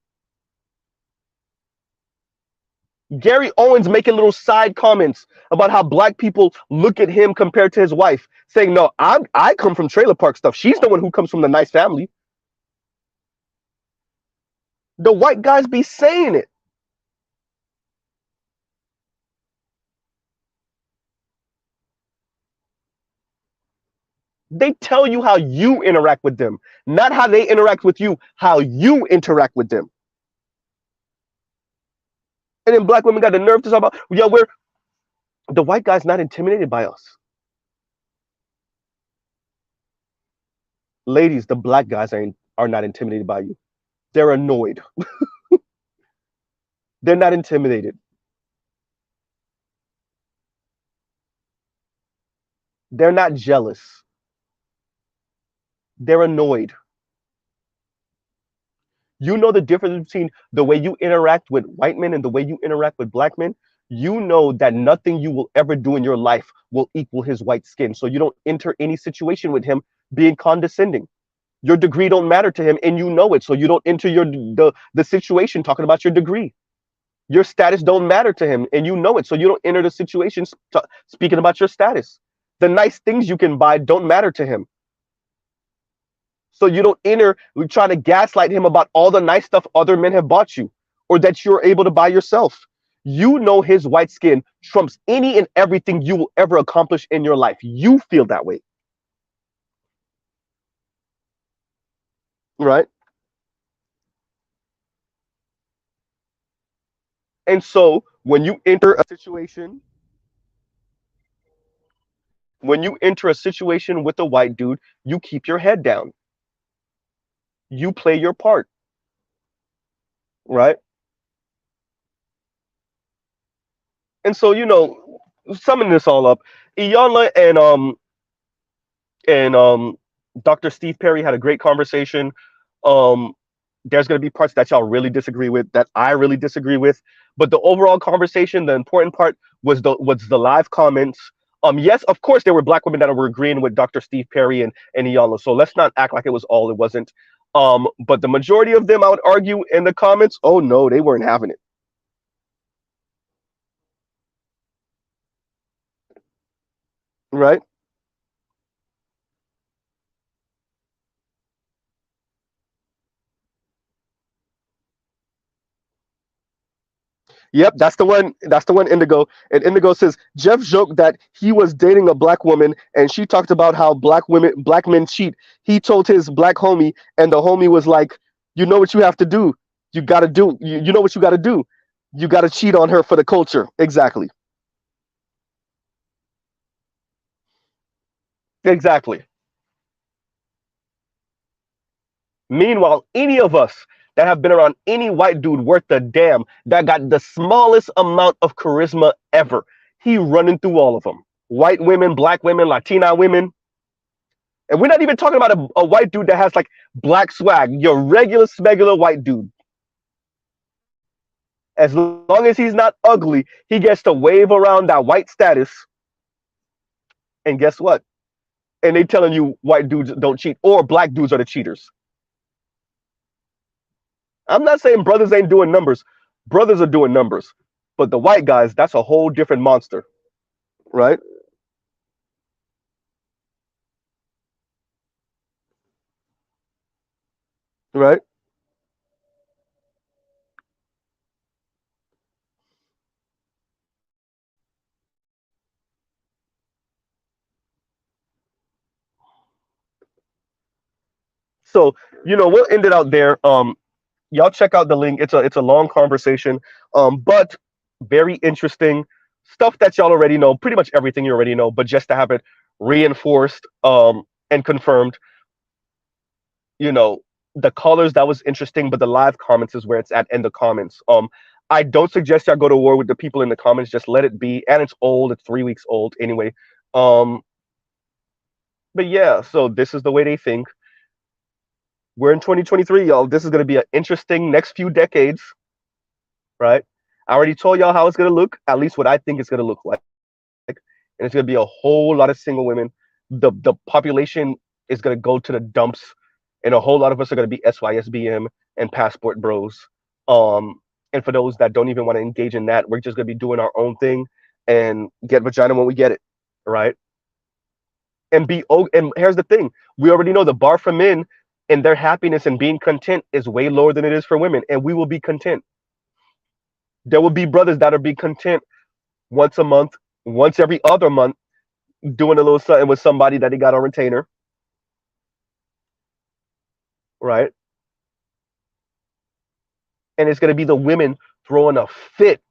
Gary Owens making little side comments about how black people look at him compared to his wife, saying, "No, I come from trailer park stuff. She's the one who comes from the nice family." The white guys be saying it. They tell you how you interact with them, not how they interact with you, how you interact with them. And then black women got the nerve to talk about, yeah, we're the white guy's not intimidated by us. Ladies, the black guys are not intimidated by you. They're annoyed. They're not intimidated. They're not jealous. They're annoyed. You know the difference between the way you interact with white men and the way you interact with black men. You know that nothing you will ever do in your life will equal his white skin. So you don't enter any situation with him being condescending. Your degree don't matter to him, and you know it. So you don't enter the situation talking about your degree. Your status don't matter to him, and you know it. So you don't enter the situation speaking about your status. The nice things you can buy don't matter to him. So you don't enter trying to gaslight him about all the nice stuff other men have bought you or that you're able to buy yourself. You know his white skin trumps any and everything you will ever accomplish in your life. You feel that way. Right? And so when you enter a situation with a white dude, you keep your head down. You play your part, right? And so, summing this all up, Iyanla and Dr. Steve Perry had a great conversation. Um, there's going to be parts that y'all really disagree with, that I really disagree with, but the overall conversation, the important part was the live comments. Yes, of course, there were black women that were agreeing with Dr. Steve Perry and Iyanla, so let's not act like it was all it wasn't. But the majority of them, I would argue, in the comments, oh no, they weren't having it. Right? Yep, that's the one. That's the one. Indigo, and Indigo says Jeff joked that he was dating a black woman, and she talked about how black men cheat. He told his black homie, and the homie was like, "You know what you have to do. You got to do. You know what you got to do. You got to cheat on her for the culture." Exactly. Exactly. Meanwhile, any of us that have been around any white dude worth a damn that got the smallest amount of charisma ever, he running through all of them. White women, black women, Latina women. And we're not even talking about a white dude that has like black swag, your regular smegular white dude. As long as he's not ugly, he gets to wave around that white status. And guess what? And they telling you white dudes don't cheat or black dudes are the cheaters. I'm not saying brothers ain't doing numbers. Brothers are doing numbers. But the white guys, that's a whole different monster. Right? Right? So, we'll end it out there. Y'all check out the link. It's a long conversation. But very interesting. stuff that y'all already know, pretty much everything you already know, but just to have it reinforced and confirmed, you know, the colors, that was interesting, but the live comments is where it's at in the comments. I don't suggest y'all go to war with the people in the comments, just let it be. And it's old, it's 3 weeks old anyway. Um but yeah, so this is the way they think. We're in 2023, y'all. This is gonna be an interesting next few decades, right? I already told y'all how it's gonna look, at least what I think it's gonna look like. And it's gonna be a whole lot of single women. The population is gonna go to the dumps, and a whole lot of us are gonna be SYSBM and passport bros. Um, and for those that don't even want to engage in that, we're just gonna be doing our own thing and get vagina when we get it, right? And here's the thing: we already know the bar for men and their happiness and being content is way lower than it is for women, and we will be content. There will be brothers that'll be content once a month, once every other month, doing a little something with somebody that he got on retainer, right? And it's gonna be the women throwing a fit.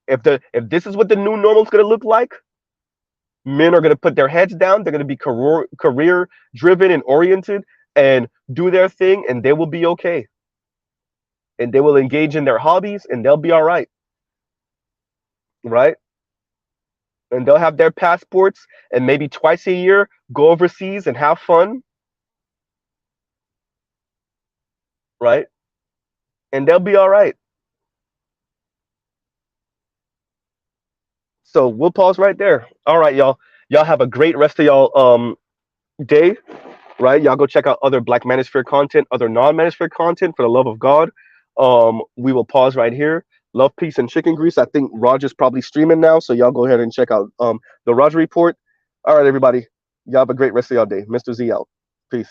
If this is what the new normal is gonna look like, men are gonna put their heads down. They're gonna be career driven and oriented and do their thing, and they will be okay. And they will engage in their hobbies, and they'll be all right? And they'll have their passports, and maybe twice a year go overseas and have fun, right? And they'll be all right. So we'll pause right there. All right, y'all. Y'all have a great rest of y'all day, right? Y'all go check out other Black Manosphere content, other non-Manosphere content for the love of God. We will pause right here. Love, peace, and chicken grease. I think Roger's probably streaming now, so y'all go ahead and check out the Roger report. All right, everybody. Y'all have a great rest of y'all day. Mr. Z out. Peace.